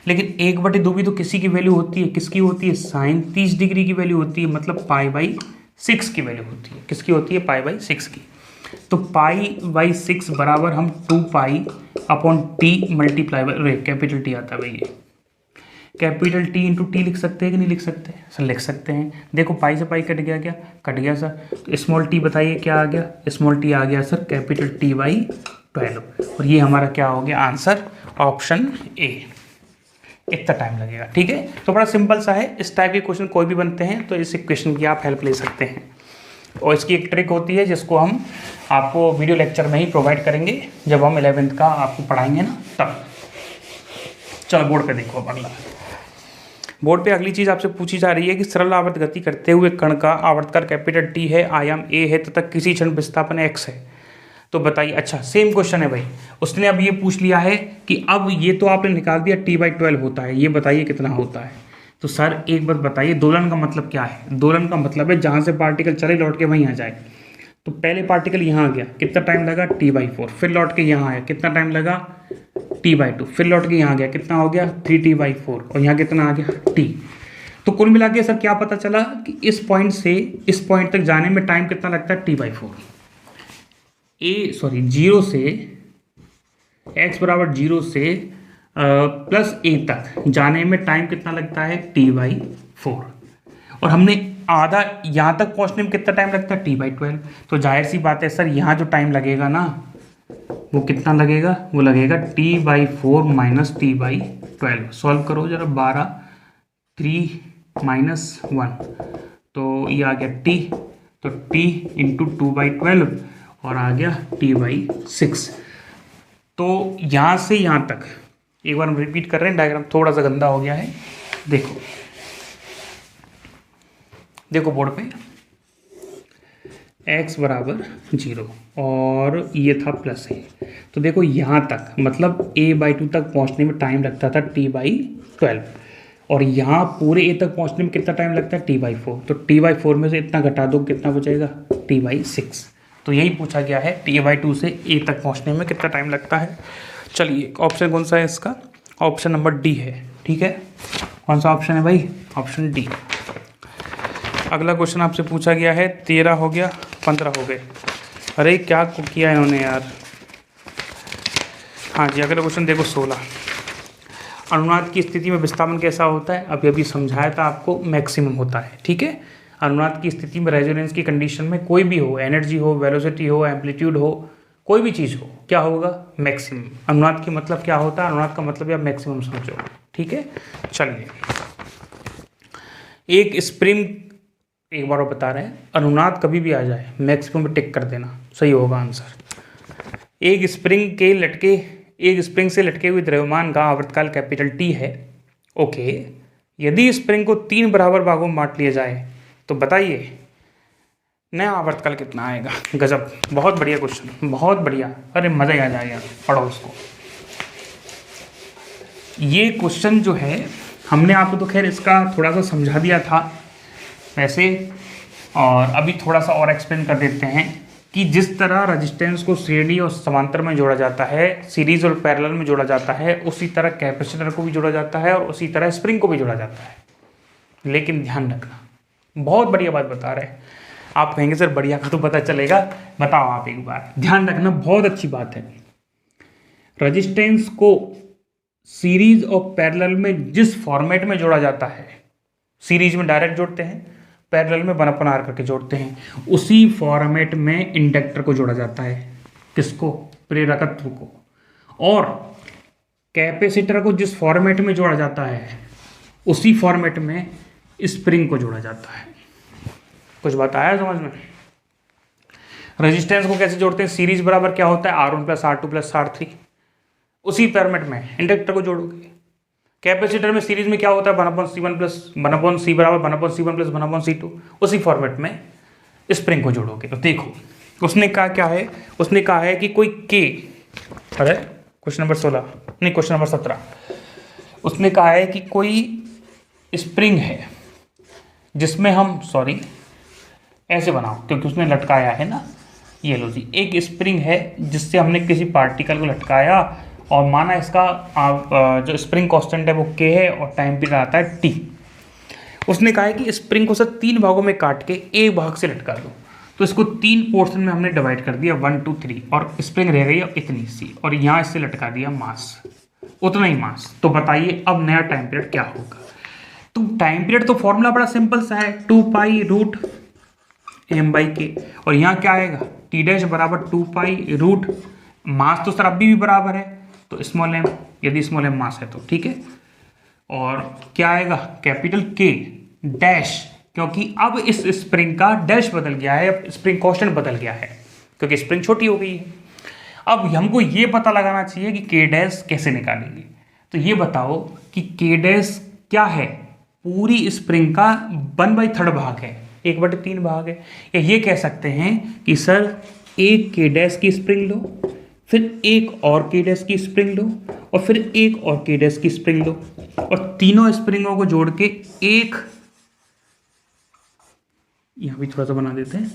लेकिन 1/2 भी तो किसी की वैल्यू होती है, किसकी होती है, साइन 30 डिग्री की वैल्यू होती है, मतलब π/6 की वैल्यू होती है। किसकी होती है, π/6 की। तो π/6 बराबर हम 2π/t multiply by capital T आता है भैया, कैपिटल टी इंटू टी लिख सकते हैं कि नहीं लिख सकते, सर लिख सकते हैं। देखो पाई से पाई कट गया, क्या कट गया सर, तो स्मॉल टी बताइए क्या आ गया, स्मॉल टी आ गया सर कैपिटल T/12, और ये हमारा क्या हो गया आंसर, ऑप्शन ए। इतना टाइम लगेगा, ठीक है। तो बड़ा सिंपल सा है, इस टाइप के क्वेश्चन कोई भी बनते हैं तो इस क्वेश्चन की आप हेल्प ले सकते हैं, और इसकी एक ट्रिक होती है जिसको हम आपको वीडियो लेक्चर में ही प्रोवाइड करेंगे जब हम 11th का आपको पढ़ाएंगे ना तब। चलो बोर्ड पे देखो, अब अगला बोर्ड पे अगली चीज़ आपसे पूछी जा रही है कि सरल आवर्त गति करते हुए कण का आवर्तकाल कैपिटल टी है, आयाम ए है तथा किसी क्षण विस्थापन एक्स है, तो बताइए। अच्छा सेम क्वेश्चन है भाई, उसने अब ये पूछ लिया है कि अब ये तो आपने निकाल दिया T/12 होता है, ये बताइए कितना होता है। तो सर एक बात बताइए, दोलन का मतलब क्या है, दोलन का मतलब है जहाँ से पार्टिकल चले लौट के वहीं आ जाए। तो पहले पार्टिकल यहाँ आ गया, कितना टाइम लगा, T/4, फिर लौट के यहाँ आया, कितना टाइम लगा, T/2, फिर लौट के यहाँ आ गया, कितना हो गया 3T/4, और यहाँ कितना आ गया T। तो कुल मिला के सर क्या पता चला कि इस पॉइंट से इस पॉइंट तक जाने में टाइम कितना लगता है, T/4। 0 से x बराबर 0 से प्लस a तक जाने में टाइम कितना लगता है, T/4, और हमने आधा यहाँ तक पहुँचने में कितना टाइम लगता है, T/12। तो जाहिर सी बात है सर यहाँ जो टाइम लगेगा ना वो कितना लगेगा, वो लगेगा T/4 माइनस T/12। सॉल्व करो जरा, 12 3 - 1, तो ये आ गया T, तो T इंटू 2/12 और आ गया T/6। तो यहाँ से यहाँ तक एक बार हम रिपीट कर रहे हैं, डायग्राम थोड़ा सा गंदा हो गया है, देखो देखो बोर्ड पे x बराबर 0 और ये था प्लस a, तो देखो यहाँ तक मतलब a/2 तक पहुँचने में टाइम लगता था T/12, और यहाँ पूरे a तक पहुँचने में कितना टाइम लगता है, T/4। तो T/4 में से इतना घटा दो, कितना बचेगा, T/6। तो यही पूछा गया है, T/2 से a तक पहुँचने में कितना टाइम लगता है। चलिए ऑप्शन कौन सा है इसका, ऑप्शन नंबर डी है, ठीक है। कौन सा ऑप्शन है भाई, ऑप्शन डी। अगला क्वेश्चन आपसे पूछा गया है, 13 हो गया, 15 हो गए, अरे क्या किया इन्होंने यार। हाँ जी, अगला क्वेश्चन देखो 16, अनुनाद की स्थिति में विस्थापन कैसा होता है, अभी अभी समझाया था आपको, मैक्सिमम होता है, ठीक है। अनुनाद की स्थिति में रेजोनेंस की कंडीशन में कोई भी हो, एनर्जी हो, वेलोसिटी हो, एम्पलीट्यूड हो, कोई भी चीज़ हो, क्या होगा, मैक्सिमम। अनुनाद की मतलब क्या होता है, अनुनाद का मतलब या मैक्सिमम समझो, ठीक है। चलिए एक स्प्रिंग, एक बार वो बता रहे हैं, अनुनाद कभी भी आ जाए मैक्सिमम में टिक कर देना, सही होगा आंसर। एक स्प्रिंग से लटके हुए द्रव्यमान का आवर्तकाल कैपिटल टी है, ओके। यदि स्प्रिंग को 3 बराबर भागों में बांट लिया जाए तो बताइए नया आवर्तकाल कितना आएगा। गजब, बहुत बढ़िया क्वेश्चन, बहुत बढ़िया, अरे मज़ा ही आ जाएगा, पढ़ो उसको। ये क्वेश्चन जो है हमने आपको तो खैर इसका थोड़ा सा समझा दिया था वैसे, और अभी थोड़ा सा और एक्सप्लेन कर देते हैं कि जिस तरह रेजिस्टेंस को श्रेणी और समांतर में जोड़ा जाता है, सीरीज और पैरेलल में जोड़ा जाता है, उसी तरह कैपेसिटर को भी जोड़ा जाता है और उसी तरह स्प्रिंग को भी जोड़ा जाता है। लेकिन ध्यान रखना, बहुत बढ़िया बात बता रहे हैं आप, कहेंगे सर बढ़िया का तो पता चलेगा, बताओ आप एक बार, ध्यान रखना, बहुत अच्छी बात है। रेजिस्टेंस को सीरीज और पैरेलल में जिस फॉर्मेट में जोड़ा जाता है, सीरीज में डायरेक्ट जोड़ते हैं, पैरेलल में 1/r करके जोड़ते हैं, उसी फॉर्मेट में इंडक्टर को जोड़ा जाता है। किसको, प्रेरकत्व को। और कैपेसिटर को जिस फॉर्मेट में जोड़ा जाता है उसी फॉर्मेट में स्प्रिंग को जोड़ा जाता है। कुछ बात आया समझ में। रेजिस्टेंस को कैसे जोड़ते हैं, सीरीज बराबर क्या होता है, R1 + R2 + R3, उसी फॉर्मेट में इंडक्टर को जोड़ोगे। कैपेसिटर में सीरीज में क्या होता है, 1/C1 + 1/C बराबर 1/C1 + 1/C2, उसी फॉर्मेट में स्प्रिंग को जोड़ोगे। तो देखो उसने कहा क्या है, उसने कहा है कि कोई के, अरे क्वेश्चन नंबर 16 नहीं, क्वेश्चन नंबर 17, उसने कहा है कि कोई स्प्रिंग है जिसमें हम, सॉरी ऐसे बनाओ क्योंकि उसने लटकाया है ना, ये लो जी, एक स्प्रिंग है जिससे हमने किसी पार्टिकल को लटकाया और माना इसका जो स्प्रिंग कांस्टेंट है वो के है और टाइम पीरियड आता है टी। उसने कहा है कि स्प्रिंग को सर 3 भागों में काट के एक भाग से लटका दो। तो इसको 3 पोर्शन में हमने डिवाइड कर दिया, 1 2 3, और स्प्रिंग रह गई इतनी सी, और यहाँ इससे लटका दिया मास, उतना ही मास। तो बताइए अब नया टाइम पीरियड क्या होगा। तो टाइम पीरियड तो फॉर्मूला बड़ा सिंपल सा है, 2 पाई रूट m/k, और यहाँ क्या आएगा टी डैश बराबर 2 पाई रूट, मास तो सर अभी भी बराबर है तो स्मॉल m, यदि स्मॉल m मास है तो ठीक है, और क्या आएगा कैपिटल K डैश, क्योंकि अब इस स्प्रिंग का डैश बदल गया है, अब स्प्रिंग कांस्टेंट बदल गया है क्योंकि स्प्रिंग छोटी हो गई है। अब हमको ये पता लगाना चाहिए कि K डैश कैसे निकालेंगे। तो ये बताओ कि K डैश क्या है, पूरी स्प्रिंग का 1/3 भाग है, 1/3 भाग है। या ये कह सकते हैं कि सर एक K डैश की स्प्रिंग लो, फिर एक और K डैश की स्प्रिंग लो, और फिर एक और K डैश की स्प्रिंग लो, और तीनों स्प्रिंगों को जोड़ के एक, यहां भी थोड़ा सा बना देते हैं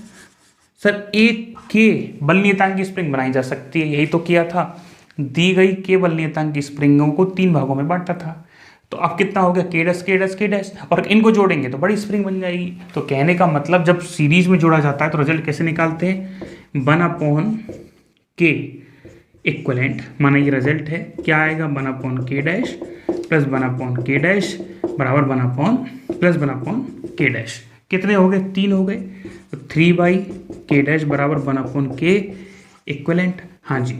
सर, एक K बल नियतांक की स्प्रिंग बनाई जा सकती है। यही तो किया था, दी गई K बल नियतांक की स्प्रिंगों को 3 भागों में बांटा था। तो अब कितना हो गया K dash K dash K dash, और इनको जोड़ेंगे तो बड़ी स्प्रिंग बन जाएगी। तो कहने का मतलब जब सीरीज में जोड़ा जाता है तो रिजल्ट कैसे निकालते हैं, 1/K इक्वलेंट, माना ये रिजल्ट है, क्या आएगा 1/K dash plus 1/K dash बराबर 1/K डैश। कितने हो गए, 3 हो गए, तो 3/K डैश बराबर 1/K इक्वलेंट। हाँ जी,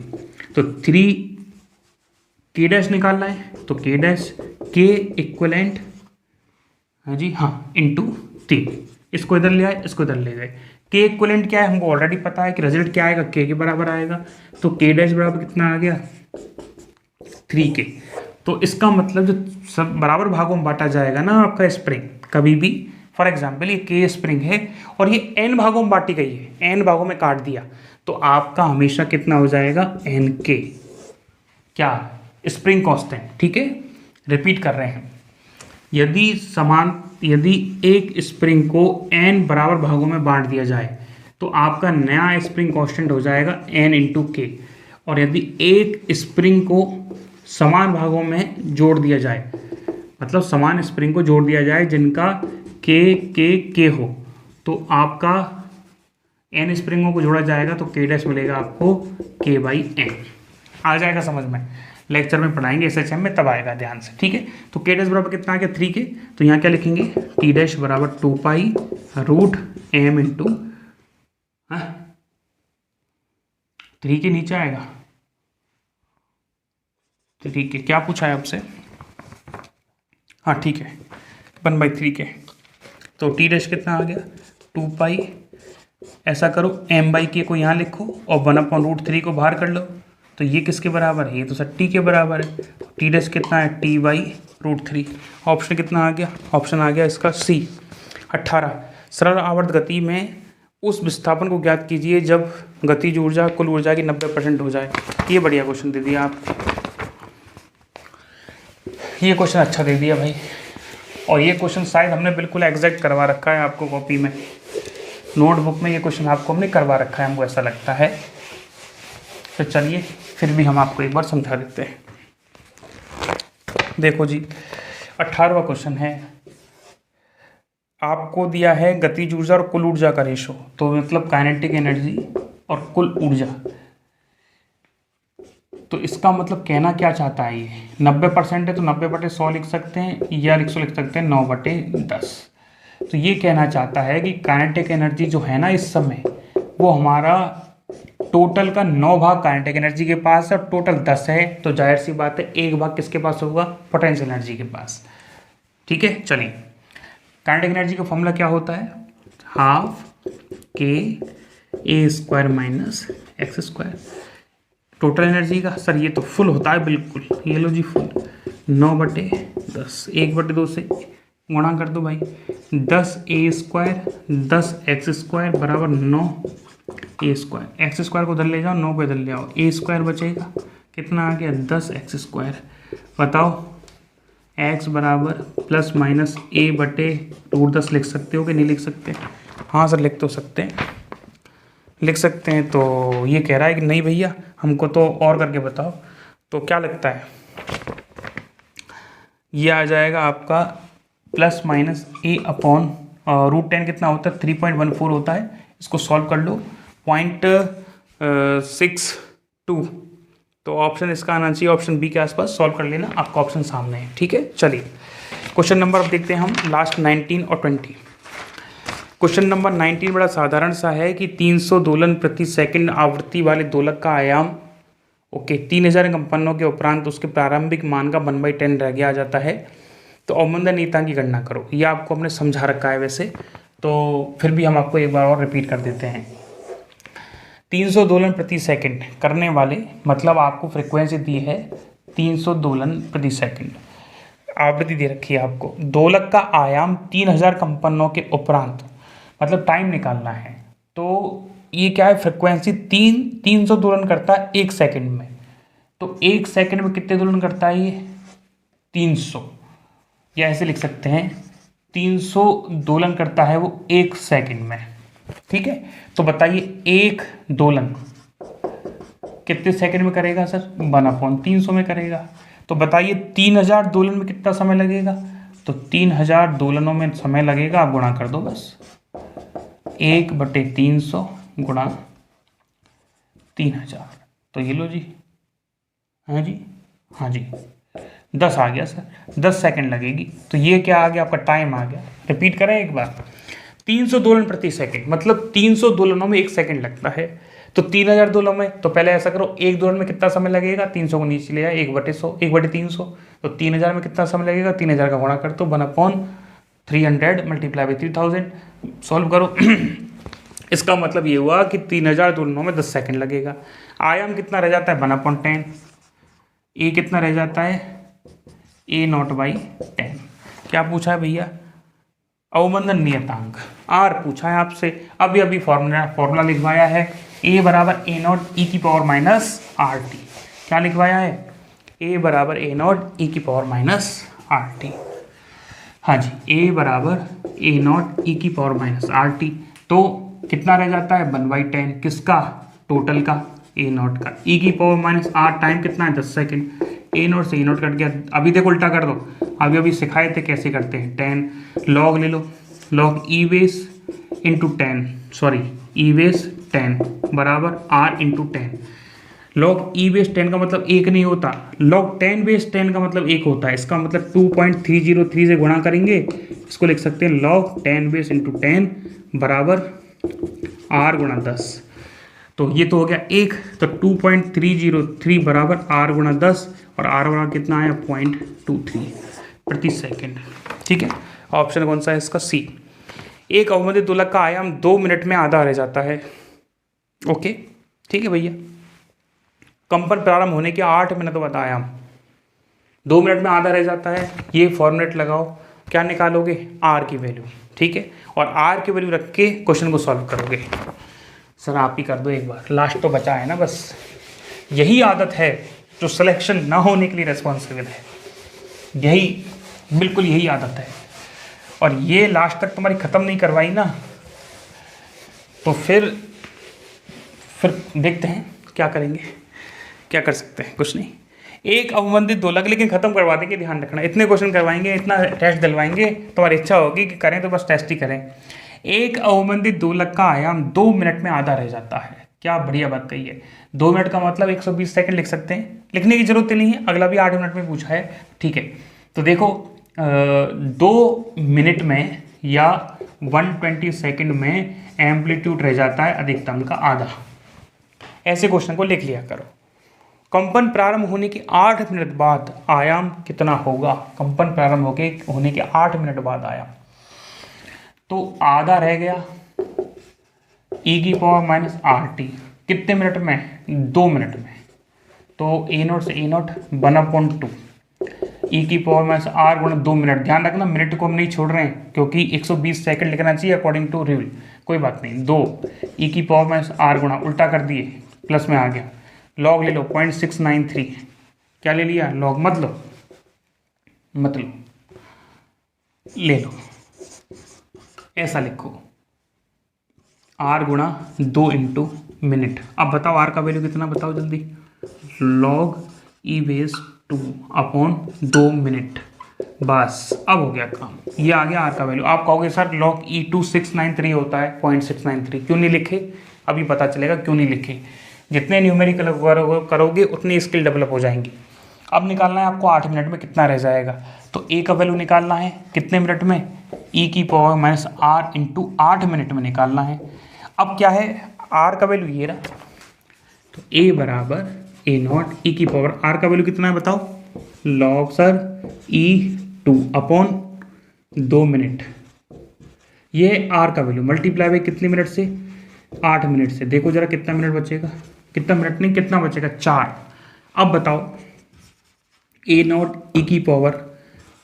तो 3K डैश निकालना है तो K डैश K इक्वलेंट, हाँ जी हाँ, इंटू 3, इसको इधर ले आए, इसको इधर ले गए। K इक्वलेंट क्या है हमको ऑलरेडी पता है कि रिजल्ट क्या आएगा, K के बराबर आएगा। तो K डैश बराबर कितना आ गया 3K। तो इसका मतलब जो सब बराबर भागों में बांटा जाएगा ना आपका स्प्रिंग, कभी भी, फॉर एग्जाम्पल ये K स्प्रिंग है और ये n भागों में बांटी गई है, n भागों में काट दिया, तो आपका हमेशा कितना हो जाएगा nk, क्या स्प्रिंग कांस्टेंट। ठीक है, रिपीट कर रहे हैं, यदि एक स्प्रिंग को n बराबर भागों में बांट दिया जाए तो आपका नया स्प्रिंग कांस्टेंट हो जाएगा n इंटू के, और यदि एक स्प्रिंग को समान भागों में जोड़ दिया जाए, मतलब समान स्प्रिंग को जोड़ दिया जाए जिनका के हो, तो आपका n स्प्रिंगों को जोड़ा जाएगा तो K डैश मिलेगा आपको K/n। आ जाएगा समझ में, लेक्चर में पढ़ाएंगे SHM में, तब आएगा ध्यान से। ठीक है, तो K डैश बराबर कितना आ गया 3K, तो यहाँ क्या लिखेंगे T डैश बराबर 2 pi root m into 3K नीचे आएगा। ठीक है, क्या पूछा है आपसे, हाँ ठीक है 1/3K, तो T डैश कितना आ गया 2 पाई, ऐसा करो m/K को यहाँ लिखो और 1/√3 को बाहर कर लो, तो ये किसके बराबर है, ये तो सर T के बराबर है। T डैश कितना है T/√3। ऑप्शन कितना आ गया, ऑप्शन आ गया इसका C 18। सरल आवर्त गति में उस विस्थापन को ज्ञात कीजिए जब गतिज ऊर्जा कुल ऊर्जा की 90% हो जाए। ये बढ़िया क्वेश्चन दे दिया आप, ये क्वेश्चन अच्छा दे दिया भाई, और ये क्वेश्चन शायद हमने बिल्कुल एग्जैक्ट करवा रखा है आपको कॉपी में, नोटबुक में ये क्वेश्चन आपको हमने करवा रखा है, हमको ऐसा लगता है। तो चलिए फिर भी हम आपको एक बार समझा देते हैं। देखो जी 18वां क्वेश्चन है, आपको दिया है गतिज ऊर्जा और कुल ऊर्जा का रेशो, तो मतलब काइनेटिक एनर्जी और कुल ऊर्जा, तो इसका मतलब कहना क्या चाहता है, ये 90% है तो 90/100 लिख सकते हैं, या 100 लिख सकते हैं 9/10। तो ये कहना चाहता है कि काइनेटिक एनर्जी जो है ना इस समय, वो हमारा टोटल का 9 भाग काइनेटिक एनर्जी के पास है और टोटल 10 है, तो जाहिर सी बात है 1 भाग किसके पास होगा, पोटेंशियल एनर्जी के पास। ठीक है, चलिए काइनेटिक एनर्जी का फॉर्मूला क्या होता है, 12KA² - x²। टोटल एनर्जी का सर ये तो फुल होता है बिल्कुल, ये लो जी फुल, 9/10, 1/2 से गुणा कर दो भाई, 10A² 10x² बराबर 9 ए स्क्वायर, एक्स स्क्वायर को उधर ले जाओ, 9 को इधर ले आओ, ए स्क्वायर बचेगा, कितना आ गया 10 एक्स स्क्वायर। बताओ एक्स बराबर प्लस माइनस ए बटे रूट 10 लिख सकते हो कि नहीं लिख सकते? हाँ सर लिख तो सकते हैं, लिख सकते हैं। तो ये कह रहा है कि नहीं भैया हमको तो और करके बताओ, तो क्या लगता है ये आ जाएगा आपका प्लस माइनस ए अपॉन रूट 10 कितना होता है 3.14 होता है। इसको सॉल्व कर लो 0.62, तो ऑप्शन इसका आना चाहिए ऑप्शन बी के आसपास। सॉल्व कर लेना, आपका ऑप्शन सामने है। ठीक है, चलिए क्वेश्चन नंबर अब देखते हैं हम लास्ट 19 और 20। क्वेश्चन नंबर 19 बड़ा साधारण सा है कि 300 दोलन प्रति सेकंड आवृत्ति वाले दोलक का आयाम 3000 कंपनों के उपरांत उसके प्रारंभिक मान का 1/10 रह गया आ जाता है। तो अवमंदन नीयतांक की गणना करो। ये आपको हमने समझा रखा है वैसे, तो फिर भी हम आपको एक बार और रिपीट कर देते हैं। 300 दोलन प्रति सेकंड करने वाले, मतलब आपको फ्रिक्वेंसी दी है 300 दोलन प्रति सेकंड, आवृत्ति दे रखी है आपको। दोलक का आयाम 3000 कंपनों के उपरांत, मतलब टाइम निकालना है। तो ये क्या है, फ्रिक्वेंसी 300 दोलन करता है 1 सेकंड में। तो 1 सेकंड में कितने दोलन करता है ये 300, या ऐसे लिख सकते हैं 300 दोलन करता है वो 1 सेकंड में। ठीक है, तो बताइए 1 दोलन कितने सेकंड में करेगा सर? 1/300 में करेगा। तो बताइए 3000 दोलन में कितना समय लगेगा? तो 3000 दोलनों में समय लगेगा, आप गुणा कर दो बस, 1/300 गुणा 3000, तो ये लो जी, हाँ जी, हाँ जी 10 आ गया सर, 10 सेकंड लगेगी। तो ये क्या आ गया आपका टाइम आ गया। रिपीट करें एक बार, 300 दोलन प्रति सेकंड, मतलब 300 दोलनों में 1 सेकंड लगता है। तो 3000 दोलनों में, तो पहले ऐसा करो 1 दोलन में कितना समय लगेगा, 300 को नीचे ले जाए, 1/100, 1/300, तो 3000 में कितना समय लगेगा, 3000 का गुणा कर दो 1/300 मल्टीप्लाई बाई 3000, सॉल्व करो। इसका मतलब ये हुआ कि 3000 दोलनों में 10 सेकंड लगेगा। आयाम कितना रह जाता है 1/10, ए कितना रह जाता है A0/10। क्या पूछा है भैया? अवमंदन नियतांक आर पूछा है आपसे। अभी फॉर्मूला लिखवाया है, A बराबर A0 e की पावर माइनस RT। क्या लिखवाया है? A बराबर A0 e की पावर माइनस RT। हाँ जी, A बराबर A0 e की पावर माइनस RT। तो कितना रह जाता है 1/10, किसका? टोटल का, A0 का। e की पावर माइनस R टाइम कितना है 10 सेकेंड। A0 से A0 कट गया। अभी देखो उल्टा कर दो, अभी सिखाए थे कैसे करते हैं। 10 लॉग ले लो, log e base into 10, sorry e base 10 बराबर R into 10। Log e base 10 का मतलब 1 नहीं होता, लॉग 10 बेस 10 का मतलब 1 होता है। इसका मतलब 2.303 से गुणा करेंगे, इसको लिख सकते हैं लॉग 10 बेस इंटू 10 बराबर R गुणा 10। तो ये तो हो गया 1, तो 2.303 बराबर R गुणा 10, और R बराबर कितना आया 0.23 प्रति सेकेंड। ठीक है, ऑप्शन कौन सा है इसका? सी। एक अवमंदित दोलक का आयाम 2 मिनट में आधा रह जाता है। ओके, ठीक है भैया। कंपन प्रारंभ होने के 8 मिनट बाद आयाम 2 मिनट में आधा रह जाता है। ये फॉर्मूलेट लगाओ, क्या निकालोगे? R की वैल्यू। ठीक है, और R की वैल्यू रख के क्वेश्चन को सॉल्व करोगे। सर आप ही कर दो एक बार, लास्ट तो बचा है ना बस। यही आदत है जो सिलेक्शन ना होने के लिए रिस्पॉन्सिबल है, यही बिल्कुल यही आदत है। और ये लास्ट तक तुम्हारी ख़त्म नहीं करवाई ना, तो फिर देखते हैं क्या करेंगे, क्या कर सकते हैं, कुछ नहीं। एक अवमंदित दोलक, लेकिन ख़त्म करवा देंगे, ध्यान रखना। इतने क्वेश्चन करवाएंगे, इतना टेस्ट दिलवाएंगे, तुम्हारी इच्छा होगी कि करें तो बस टेस्ट ही करें। एक अवमंदित दोलक का आयाम 2 मिनट में आधा रह जाता है। क्या बढ़िया बात कही है। 2 मिनट का मतलब 120 सेकंड लिख सकते हैं, लिखने की जरूरत नहीं है, अगला भी 8 मिनट में पूछा है। ठीक है, तो देखो 2 मिनट में या 120 सेकंड में एम्पलीट्यूड रह जाता है अधिकतम का आधा। ऐसे क्वेश्चन को लिख लिया करो। कंपन प्रारंभ होने के 8 मिनट बाद आयाम कितना होगा? कंपन प्रारंभ होने के 8 मिनट बाद आयाम, तो आधा रह गया e की पावर माइनस RT। कितने मिनट में? 2 मिनट में। तो A0 से A0 1/2, ई की पावर माइनस आर गुणा 2 मिनट। ध्यान रखना मिनट को हम नहीं छोड़ रहे हैं क्योंकि 120 सेकंड लिखना चाहिए अकॉर्डिंग टू रूल। कोई बात नहीं, 2 ई की पावर माइनस आर गुणा उल्टा कर दिए, प्लस में आ गया, लॉग ले लो 0.693। क्या ले लिया? लॉग मत लो, ले लो, ऐसा लिखो आर गुणा 2 इंटू मिनट। अब बताओ आर का वैल्यू कितना, बताओ जल्दी। Log e base 2 upon 2 minute. बस अब हो गया काम, ये आ गया आर का वैल्यू। आप कहोगे सर लॉग ई 2693 होता है, 0.693 क्यों नहीं लिखे? अभी पता चलेगा क्यों नहीं लिखे। जितने न्यूमेरिकल करोगे उतनी स्किल डेवलप हो जाएंगी। अब निकालना है आपको 8 मिनट में कितना रह जाएगा, तो ए का वैल्यू निकालना है कितने मिनट में, ई की power minus r into 8 minute में निकालना है। अब क्या है, आर का वैल्यू ये रहा, तो ए बराबर ए नॉट ई की पावर, आर का वैल्यू कितना है बताओ, लॉग सर ई 2 अपॉन 2 मिनट। ये आर का वैल्यू मल्टीप्लाई बाई कितने मिनट से, 8 मिनट से। देखो जरा कितना मिनट बचेगा, कितना मिनट नहीं कितना बचेगा, 4। अब बताओ ए नॉट ई की पावर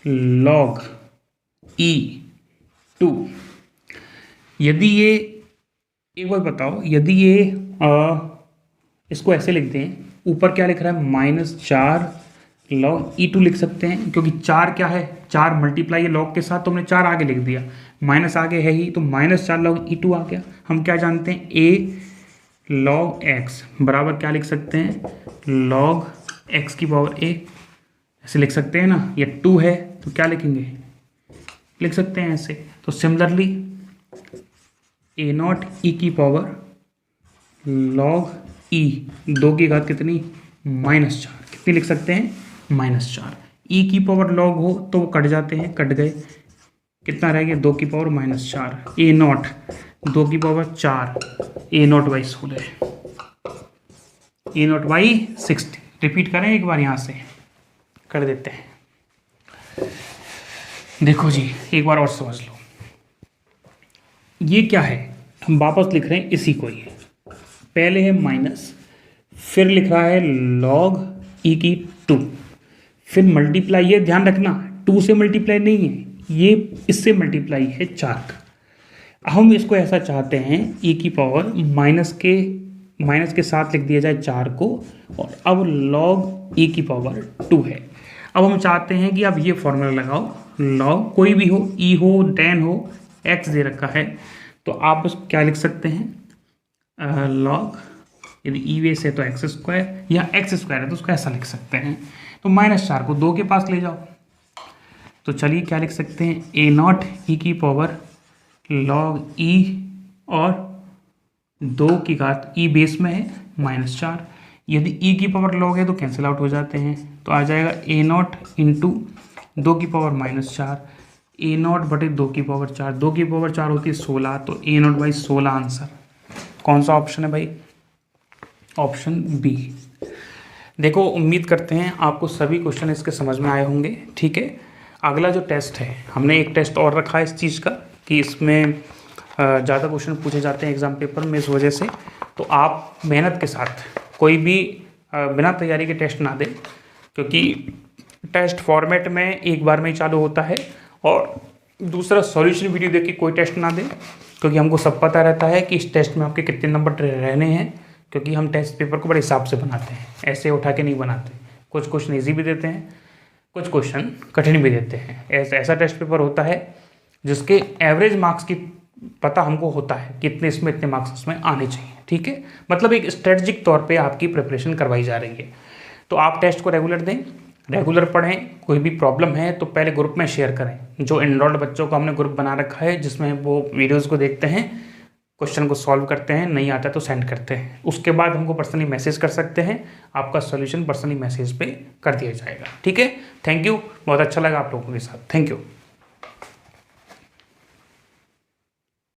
लॉग ई 2, यदि ये एक बार बताओ, यदि ये इसको ऐसे लिखते हैं, ऊपर क्या लिख रहा है -4 लॉग E2 लिख सकते हैं, क्योंकि 4 क्या है, 4 मल्टीप्लाई है लॉग के साथ, तो हमने 4 आगे लिख दिया, माइनस आगे है ही, तो -4 लॉग E2 आ गया। हम क्या जानते हैं, a लॉग x बराबर क्या लिख सकते हैं, लॉग x की पावर a, ऐसे लिख सकते हैं ना। ये 2 है तो क्या लिखेंगे, लिख सकते हैं ऐसे। तो सिमिलरली ए नॉट ई की पावर लॉग ई 2 की घात कितनी, -4, कितनी लिख सकते हैं, -4। ई की पावर लॉग हो तो वो कट जाते हैं, कट गए, कितना रह गया, 2 की पावर -4। ए नॉट 2 की power 4, A not by 16, A not by 60। Repeat करें एक बार, यहाँ से कर देते हैं। देखो जी एक बार और समझ लो, ये क्या है, हम वापस लिख रहे हैं इसी को, ये पहले है माइनस, फिर लिख रहा है लॉग ई की 2, फिर मल्टीप्लाई, ये ध्यान रखना 2 से मल्टीप्लाई नहीं है, ये इससे मल्टीप्लाई है 4 का। हम इसको ऐसा चाहते हैं ई की पावर माइनस के साथ लिख दिया जाए 4 को, और अब लॉग ई की पावर 2 है। अब हम चाहते हैं कि अब ये फॉर्मूला लगाओ, लॉग कोई भी हो, ई हो, tan हो, x दे रखा है, तो आप बस क्या लिख सकते हैं, लॉग, यदि ई बेस है तो x² या x² है तो उसको ऐसा लिख सकते हैं। तो -4 को 2 के पास ले जाओ, तो चलिए क्या लिख सकते हैं, ए नॉट ई की पावर लॉग ई और 2 की घात ई बेस में है -4। यदि ई की पावर लॉग है तो कैंसिल आउट हो जाते हैं, तो आ जाएगा ए नॉट इंटू 2 की पावर -4, ए नॉट बटे 2 की पावर 4, 2 की पावर 4 होती है 16, तो ए नॉट बाई 16 आंसर। कौन सा ऑप्शन है भाई, ऑप्शन बी। देखो उम्मीद करते हैं आपको सभी क्वेश्चन इसके समझ में आए होंगे, ठीक है। अगला जो टेस्ट है, हमने एक टेस्ट और रखा है इस चीज़ का कि इसमें ज़्यादा क्वेश्चन पूछे जाते हैं एग्जाम पेपर में, इस वजह से तो आप मेहनत के साथ कोई भी बिना तैयारी के टेस्ट ना दें, क्योंकि टेस्ट फॉर्मेट में एक बार में ही चालू होता है, और दूसरा सॉल्यूशन वीडियो देख के कोई टेस्ट ना दें, क्योंकि हमको सब पता रहता है कि इस टेस्ट में आपके कितने नंबर रहने हैं, क्योंकि हम टेस्ट पेपर को बड़े हिसाब से बनाते हैं, ऐसे उठा के नहीं बनाते। कुछ क्वेश्चन ईजी भी देते हैं, कुछ क्वेश्चन कठिन भी देते हैं। ऐसा टेस्ट पेपर होता है जिसके एवरेज मार्क्स की पता हमको होता है कि इतने इसमें इतने मार्क्स इसमें आने चाहिए, ठीक है। मतलब एक स्ट्रेटजिक तौर पे आपकी प्रिपरेशन करवाई जा रही है। तो आप टेस्ट को रेगुलर दें, रेगुलर पढ़ें। कोई भी प्रॉब्लम है तो पहले ग्रुप में शेयर करें। जो एनरोल्ड बच्चों को हमने ग्रुप बना रखा है जिसमें वो वीडियोज़ को देखते हैं, क्वेश्चन को सॉल्व करते हैं, नहीं आता तो सेंड करते हैं। उसके बाद हमको पर्सनली मैसेज कर सकते हैं, आपका सॉल्यूशन पर्सनली मैसेज पे कर दिया जाएगा, ठीक है। थैंक यू, बहुत अच्छा लगा आप लोगों के साथ, थैंक यू।